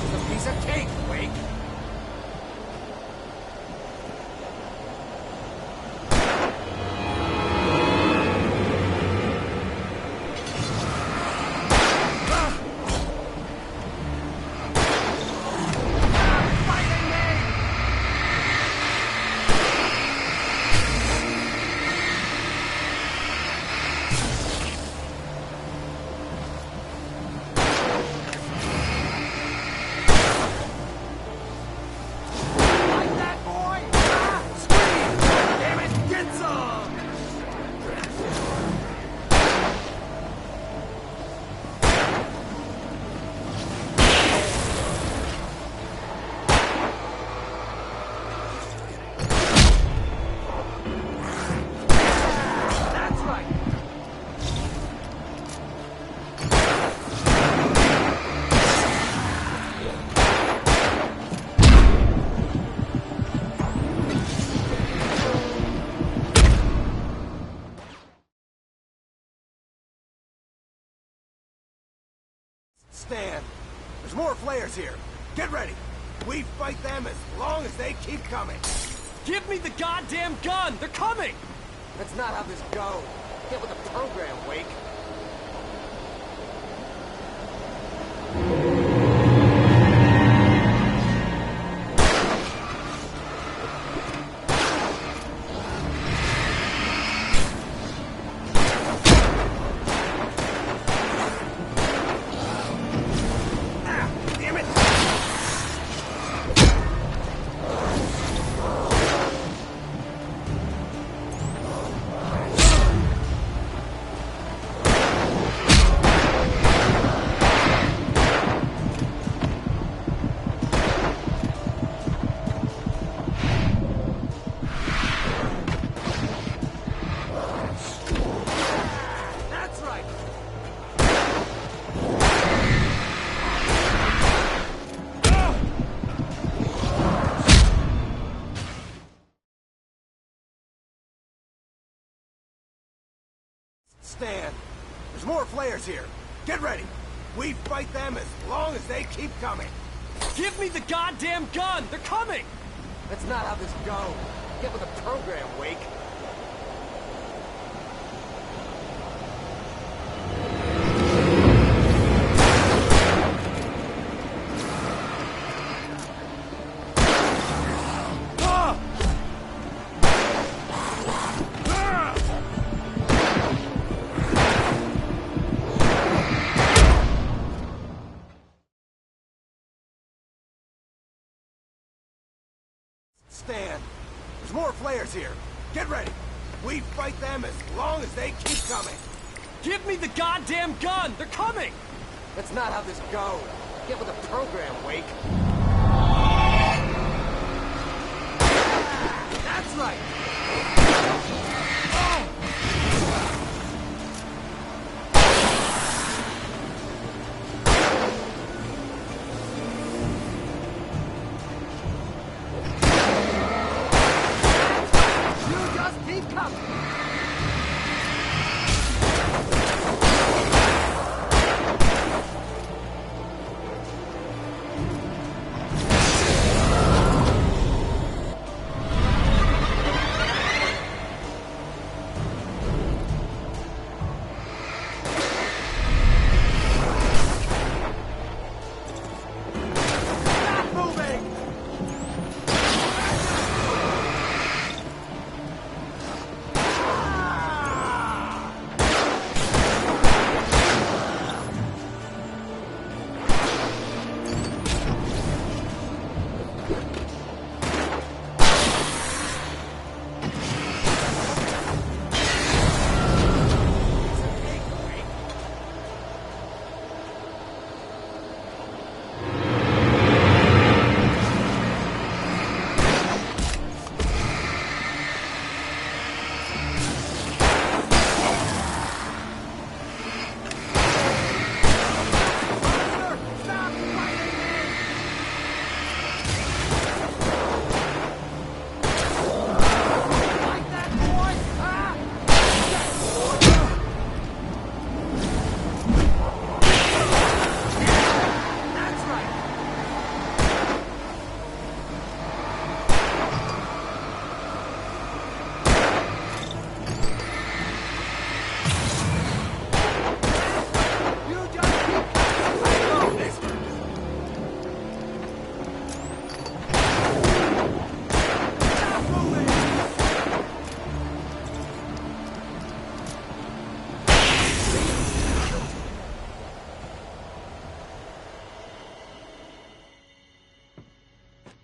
It's a piece of cake, Wake. Like that, boy! Ah! Scream! Damn it, get some! That's right! Stand. There's more flares here. Get ready. We fight them as long as they keep coming. Give me the goddamn gun! They're coming! That's not how this goes. Get with the program, Wake. flares here. Get ready. We fight them as long as they keep coming. Give me the goddamn gun! They're coming! That's not how this goes. Get with the program, Wake. Stand. There's more flares here. Get ready. We fight them as long as they keep coming. Give me the goddamn gun! They're coming! That's not how this goes. Get with the program, Wake. That's right.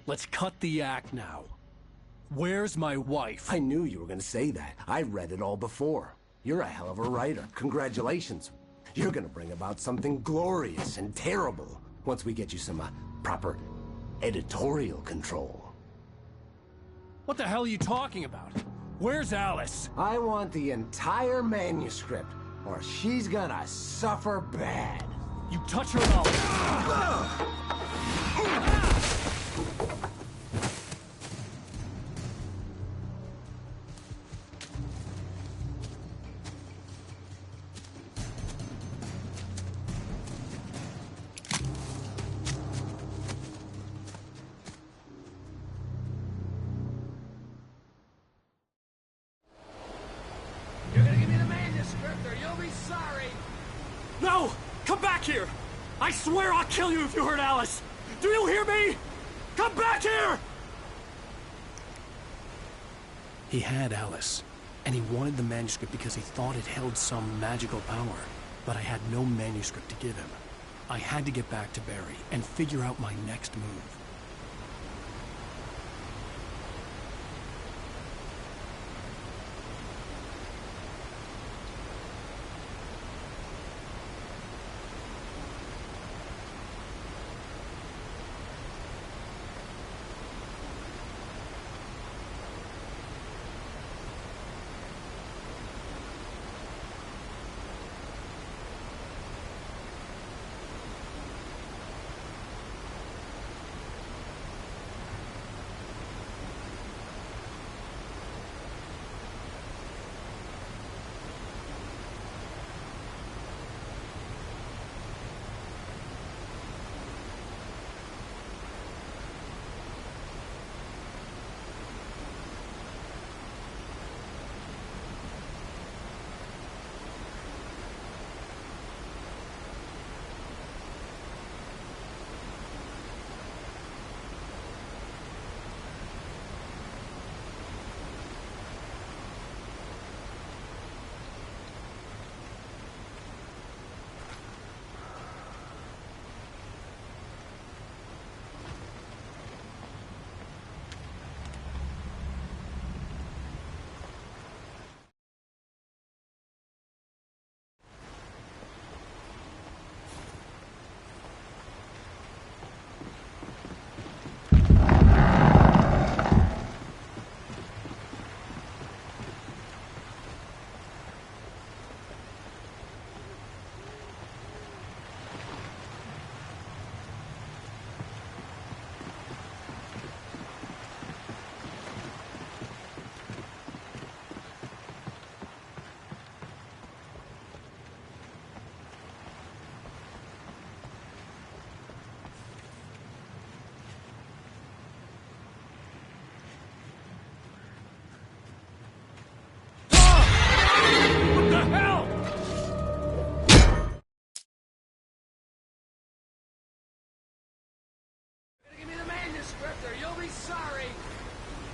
Let's cut the act now. Where's my wife? I knew you were gonna say that. I read it all before. You're a hell of a writer. Congratulations. You're gonna bring about something glorious and terrible once we get you some proper editorial control. What the hell are you talking about? Where's Alice? I want the entire manuscript, or she's gonna suffer bad. You touch her and I'll... You're gonna give me the manuscript or you'll be sorry! No! Come back here! I swear I'll kill you if you hurt Alice! Do you hear me? Come back here! He had Alice, and he wanted the manuscript because he thought it held some magical power. But I had no manuscript to give him. I had to get back to Barry and figure out my next move.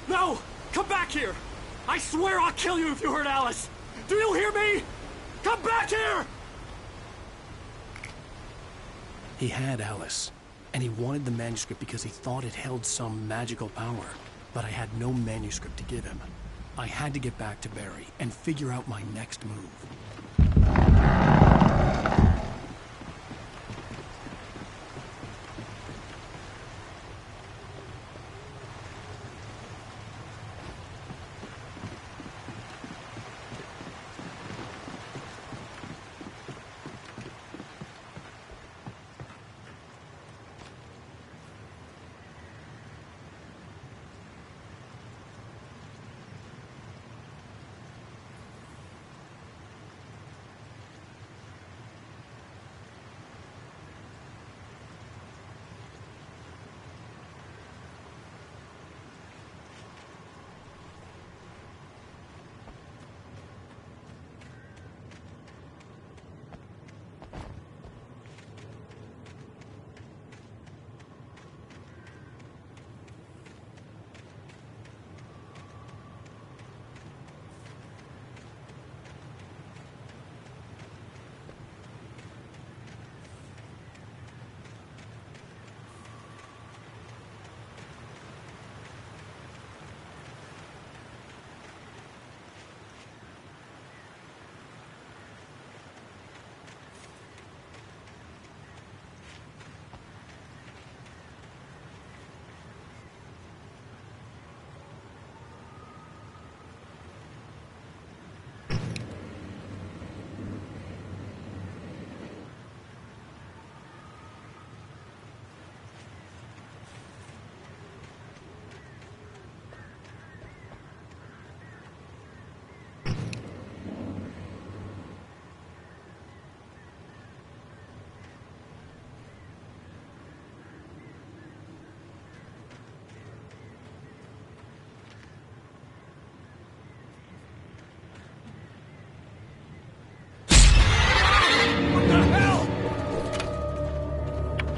No! Come back here! I swear I'll kill you if you hurt Alice! Do you hear me? Come back here! He had Alice, and he wanted the manuscript because he thought it held some magical power. But I had no manuscript to give him. I had to get back to Barry and figure out my next move.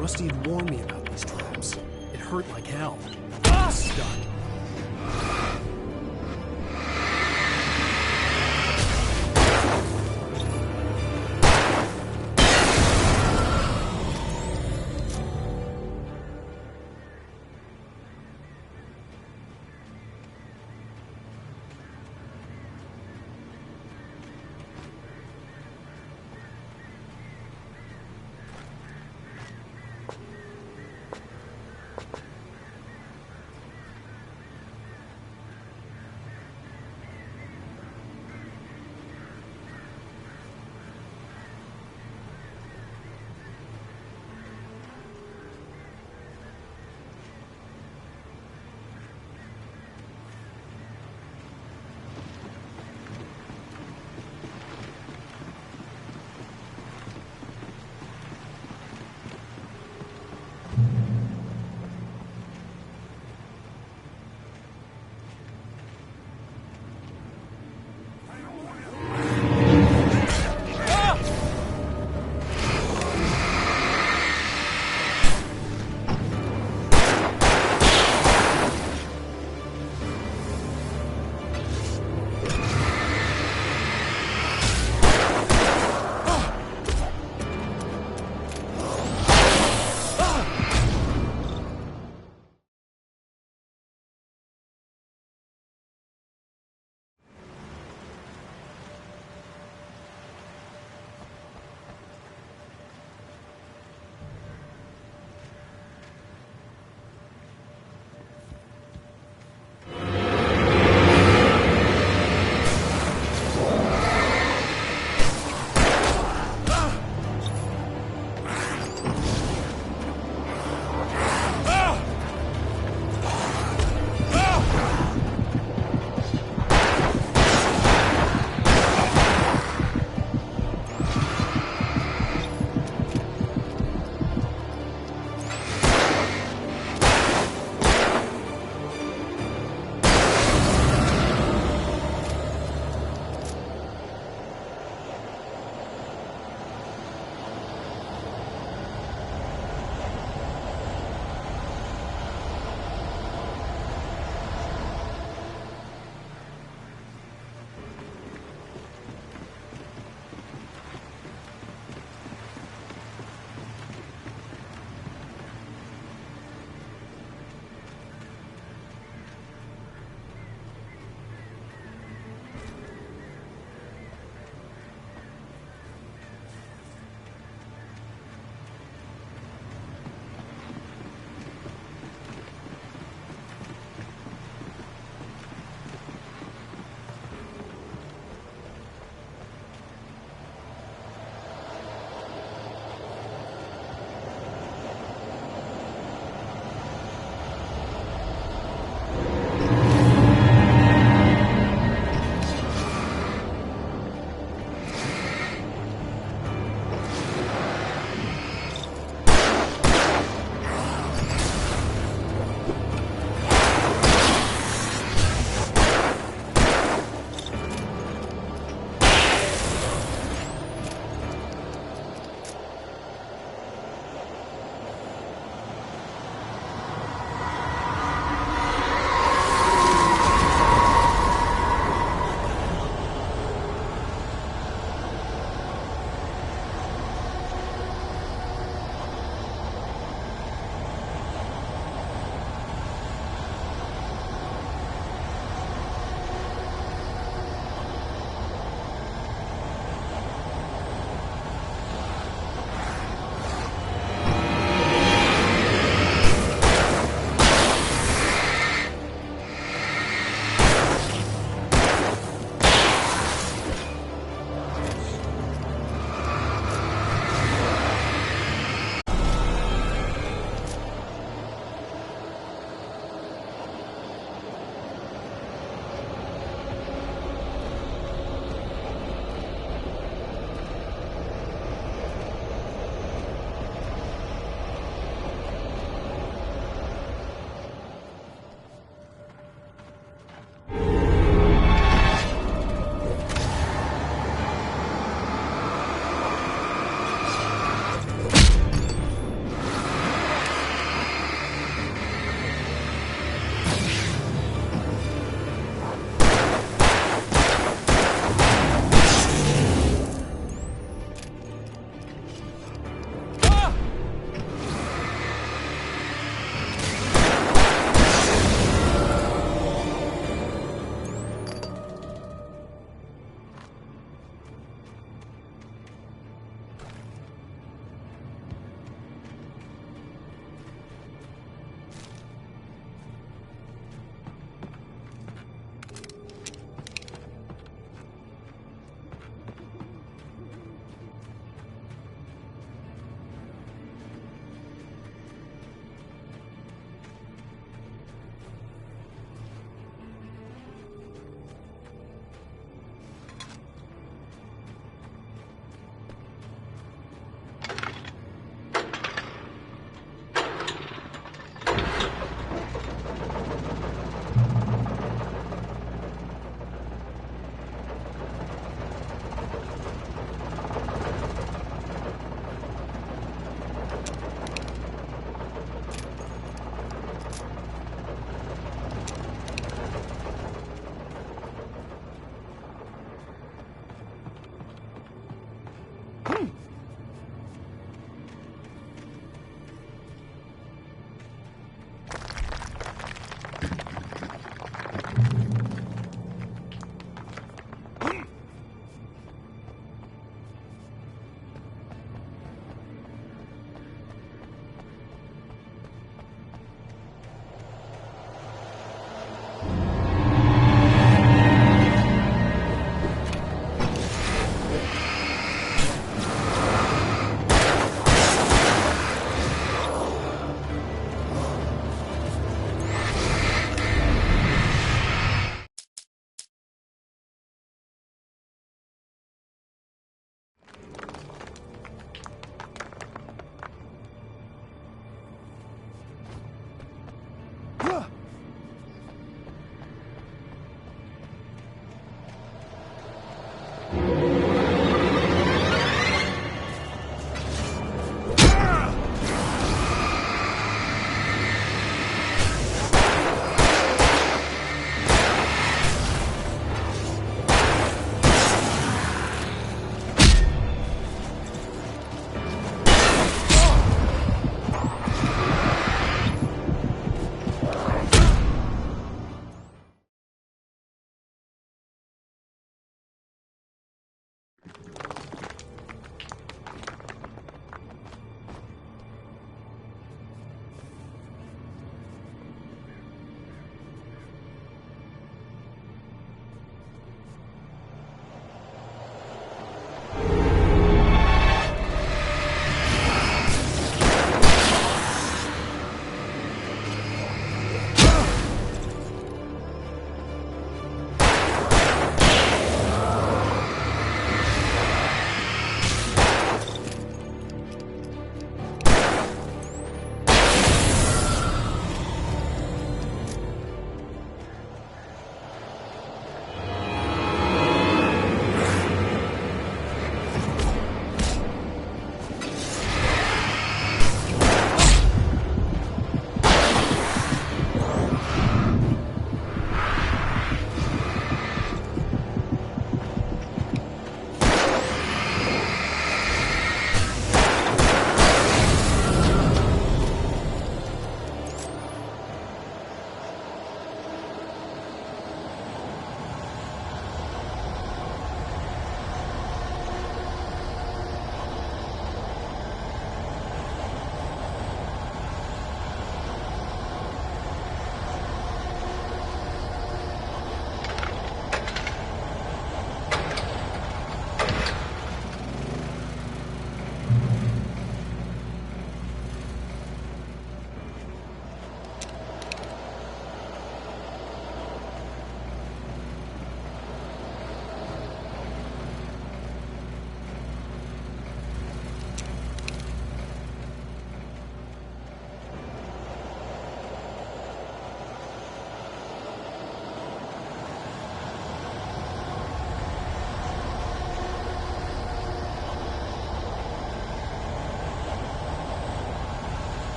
Rusty had warned me about these traps. It hurt like hell. Stuck.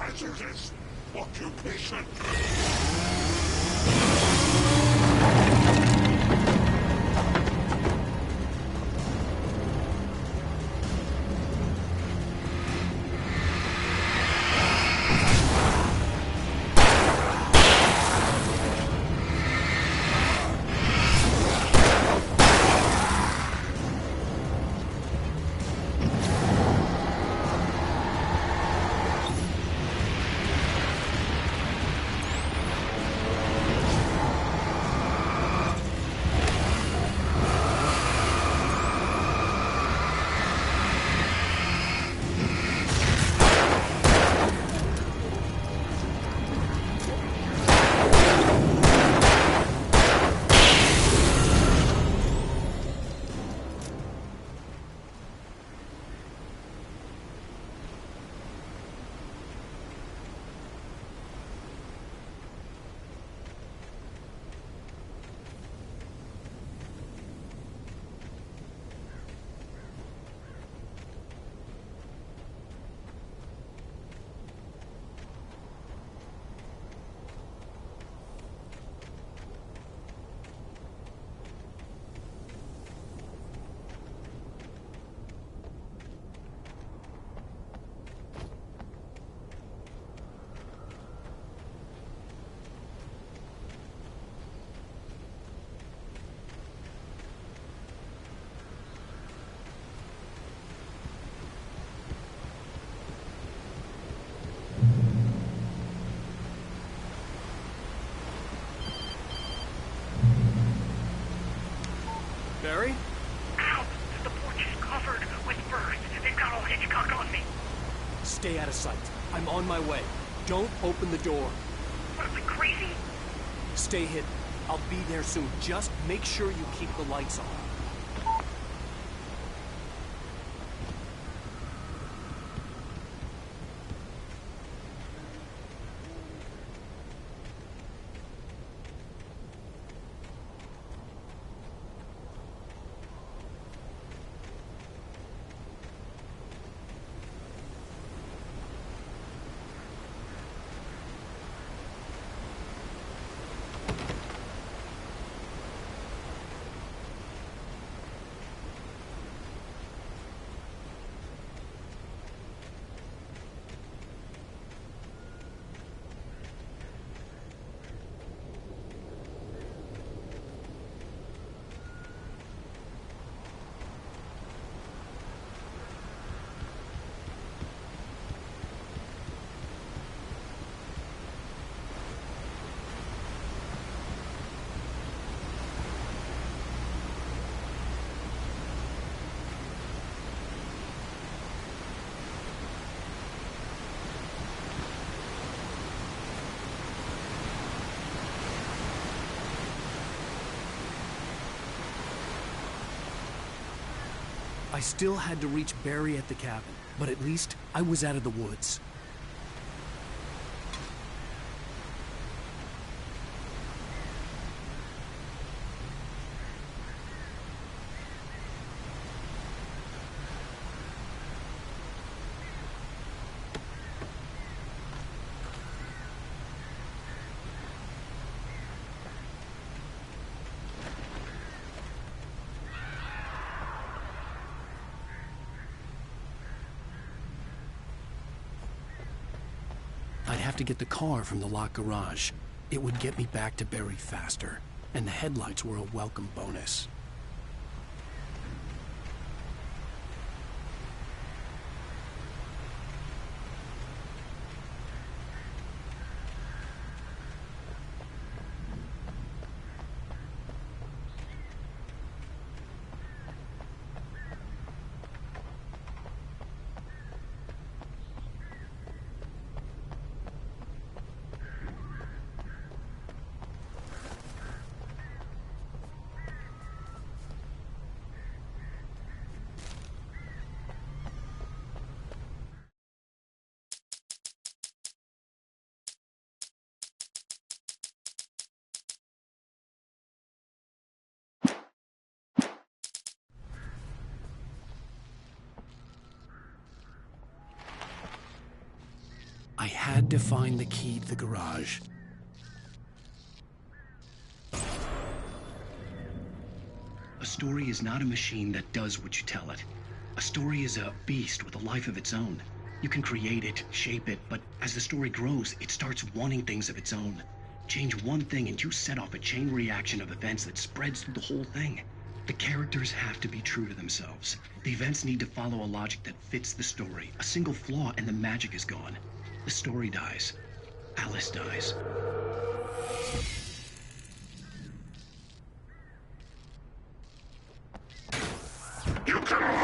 hazardous occupation. Barry? Ow! The porch is covered with birds. They've got all Hitchcock on me. Stay out of sight. I'm on my way. Don't open the door. What, am I crazy? Stay hidden. I'll be there soon. Just make sure you keep the lights on. I still had to reach Barry at the cabin, but at least I was out of the woods. I'd have to get the car from the locked garage. It would get me back to Barry faster, and the headlights were a welcome bonus. I had to find the key to the garage. A story is not a machine that does what you tell it. A story is a beast with a life of its own. You can create it, shape it, but as the story grows, it starts wanting things of its own. Change one thing and you set off a chain reaction of events that spreads through the whole thing. The characters have to be true to themselves. The events need to follow a logic that fits the story. A single flaw and the magic is gone. The story dies. Alice dies. You can...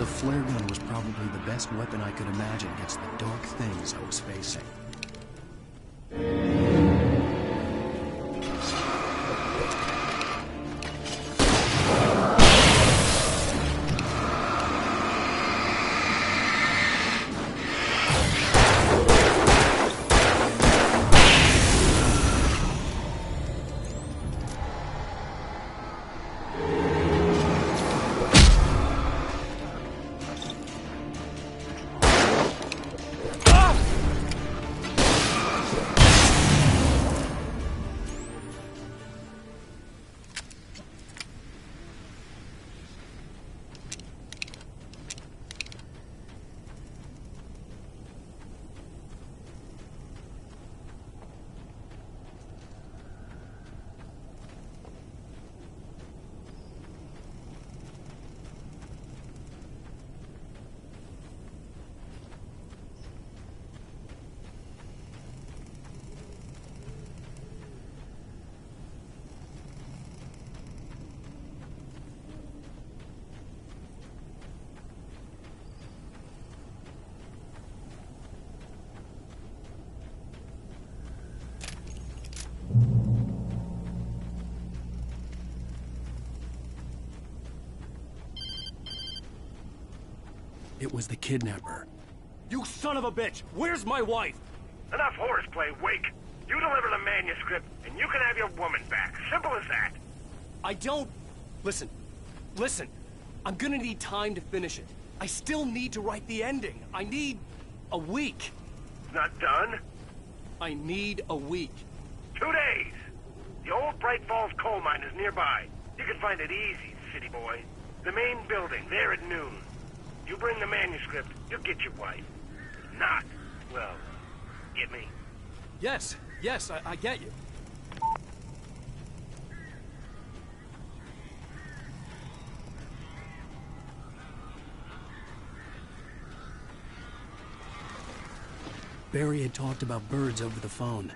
the flare gun was probably the best weapon I could imagine against the dark things I was facing. It was the kidnapper. You son of a bitch! Where's my wife? Enough horseplay, Wake. You deliver the manuscript, and you can have your woman back. Simple as that. I don't... Listen. I'm gonna need time to finish it. I still need to write the ending. I need a week. It's not done? I need a week. 2 days. The old Bright Falls coal mine is nearby. You can find it easy, city boy. The main building, there at noon. You bring the manuscript, you'll get your wife. Not, well, get me? Yes, I get you. Barry had talked about birds over the phone.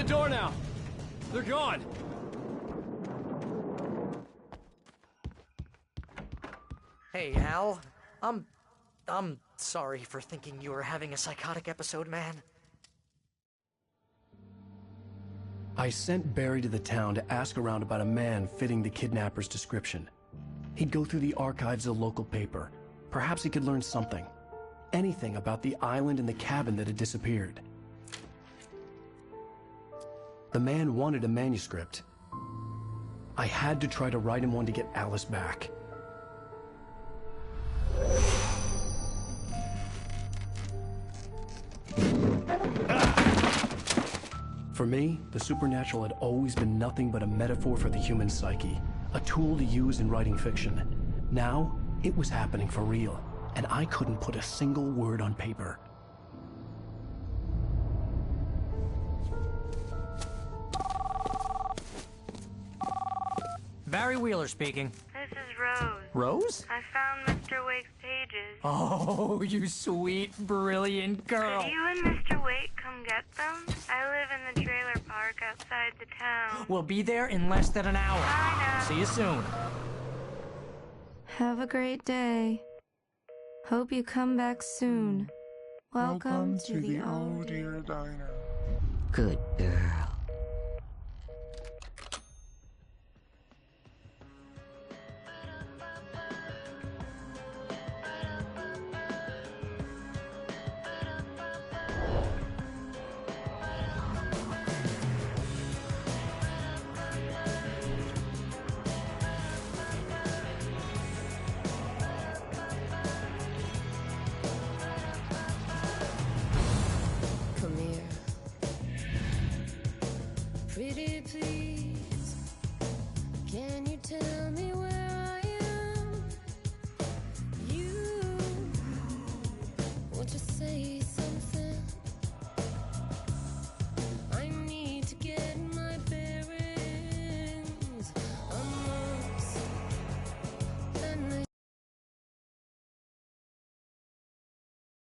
door now. They're gone. Hey, Al. I'm sorry for thinking you were having a psychotic episode, man. I sent Barry to the town to ask around about a man fitting the kidnapper's description. He'd go through the archives of the local paper. Perhaps he could learn something. Anything about the island and the cabin that had disappeared. The man wanted a manuscript. I had to try to write him one to get Alice back. For me, the supernatural had always been nothing but a metaphor for the human psyche, a tool to use in writing fiction. Now, it was happening for real, and I couldn't put a single word on paper. Barry Wheeler speaking. This is Rose. Rose? I found Mr. Wake's pages. Oh, you sweet, brilliant girl. Could you and Mr. Wake come get them? I live in the trailer park outside the town. We'll be there in less than an hour. Bye now. See you soon. Have a great day. Hope you come back soon. Welcome to the Oh Dear Diner. Good girl. Pretty please.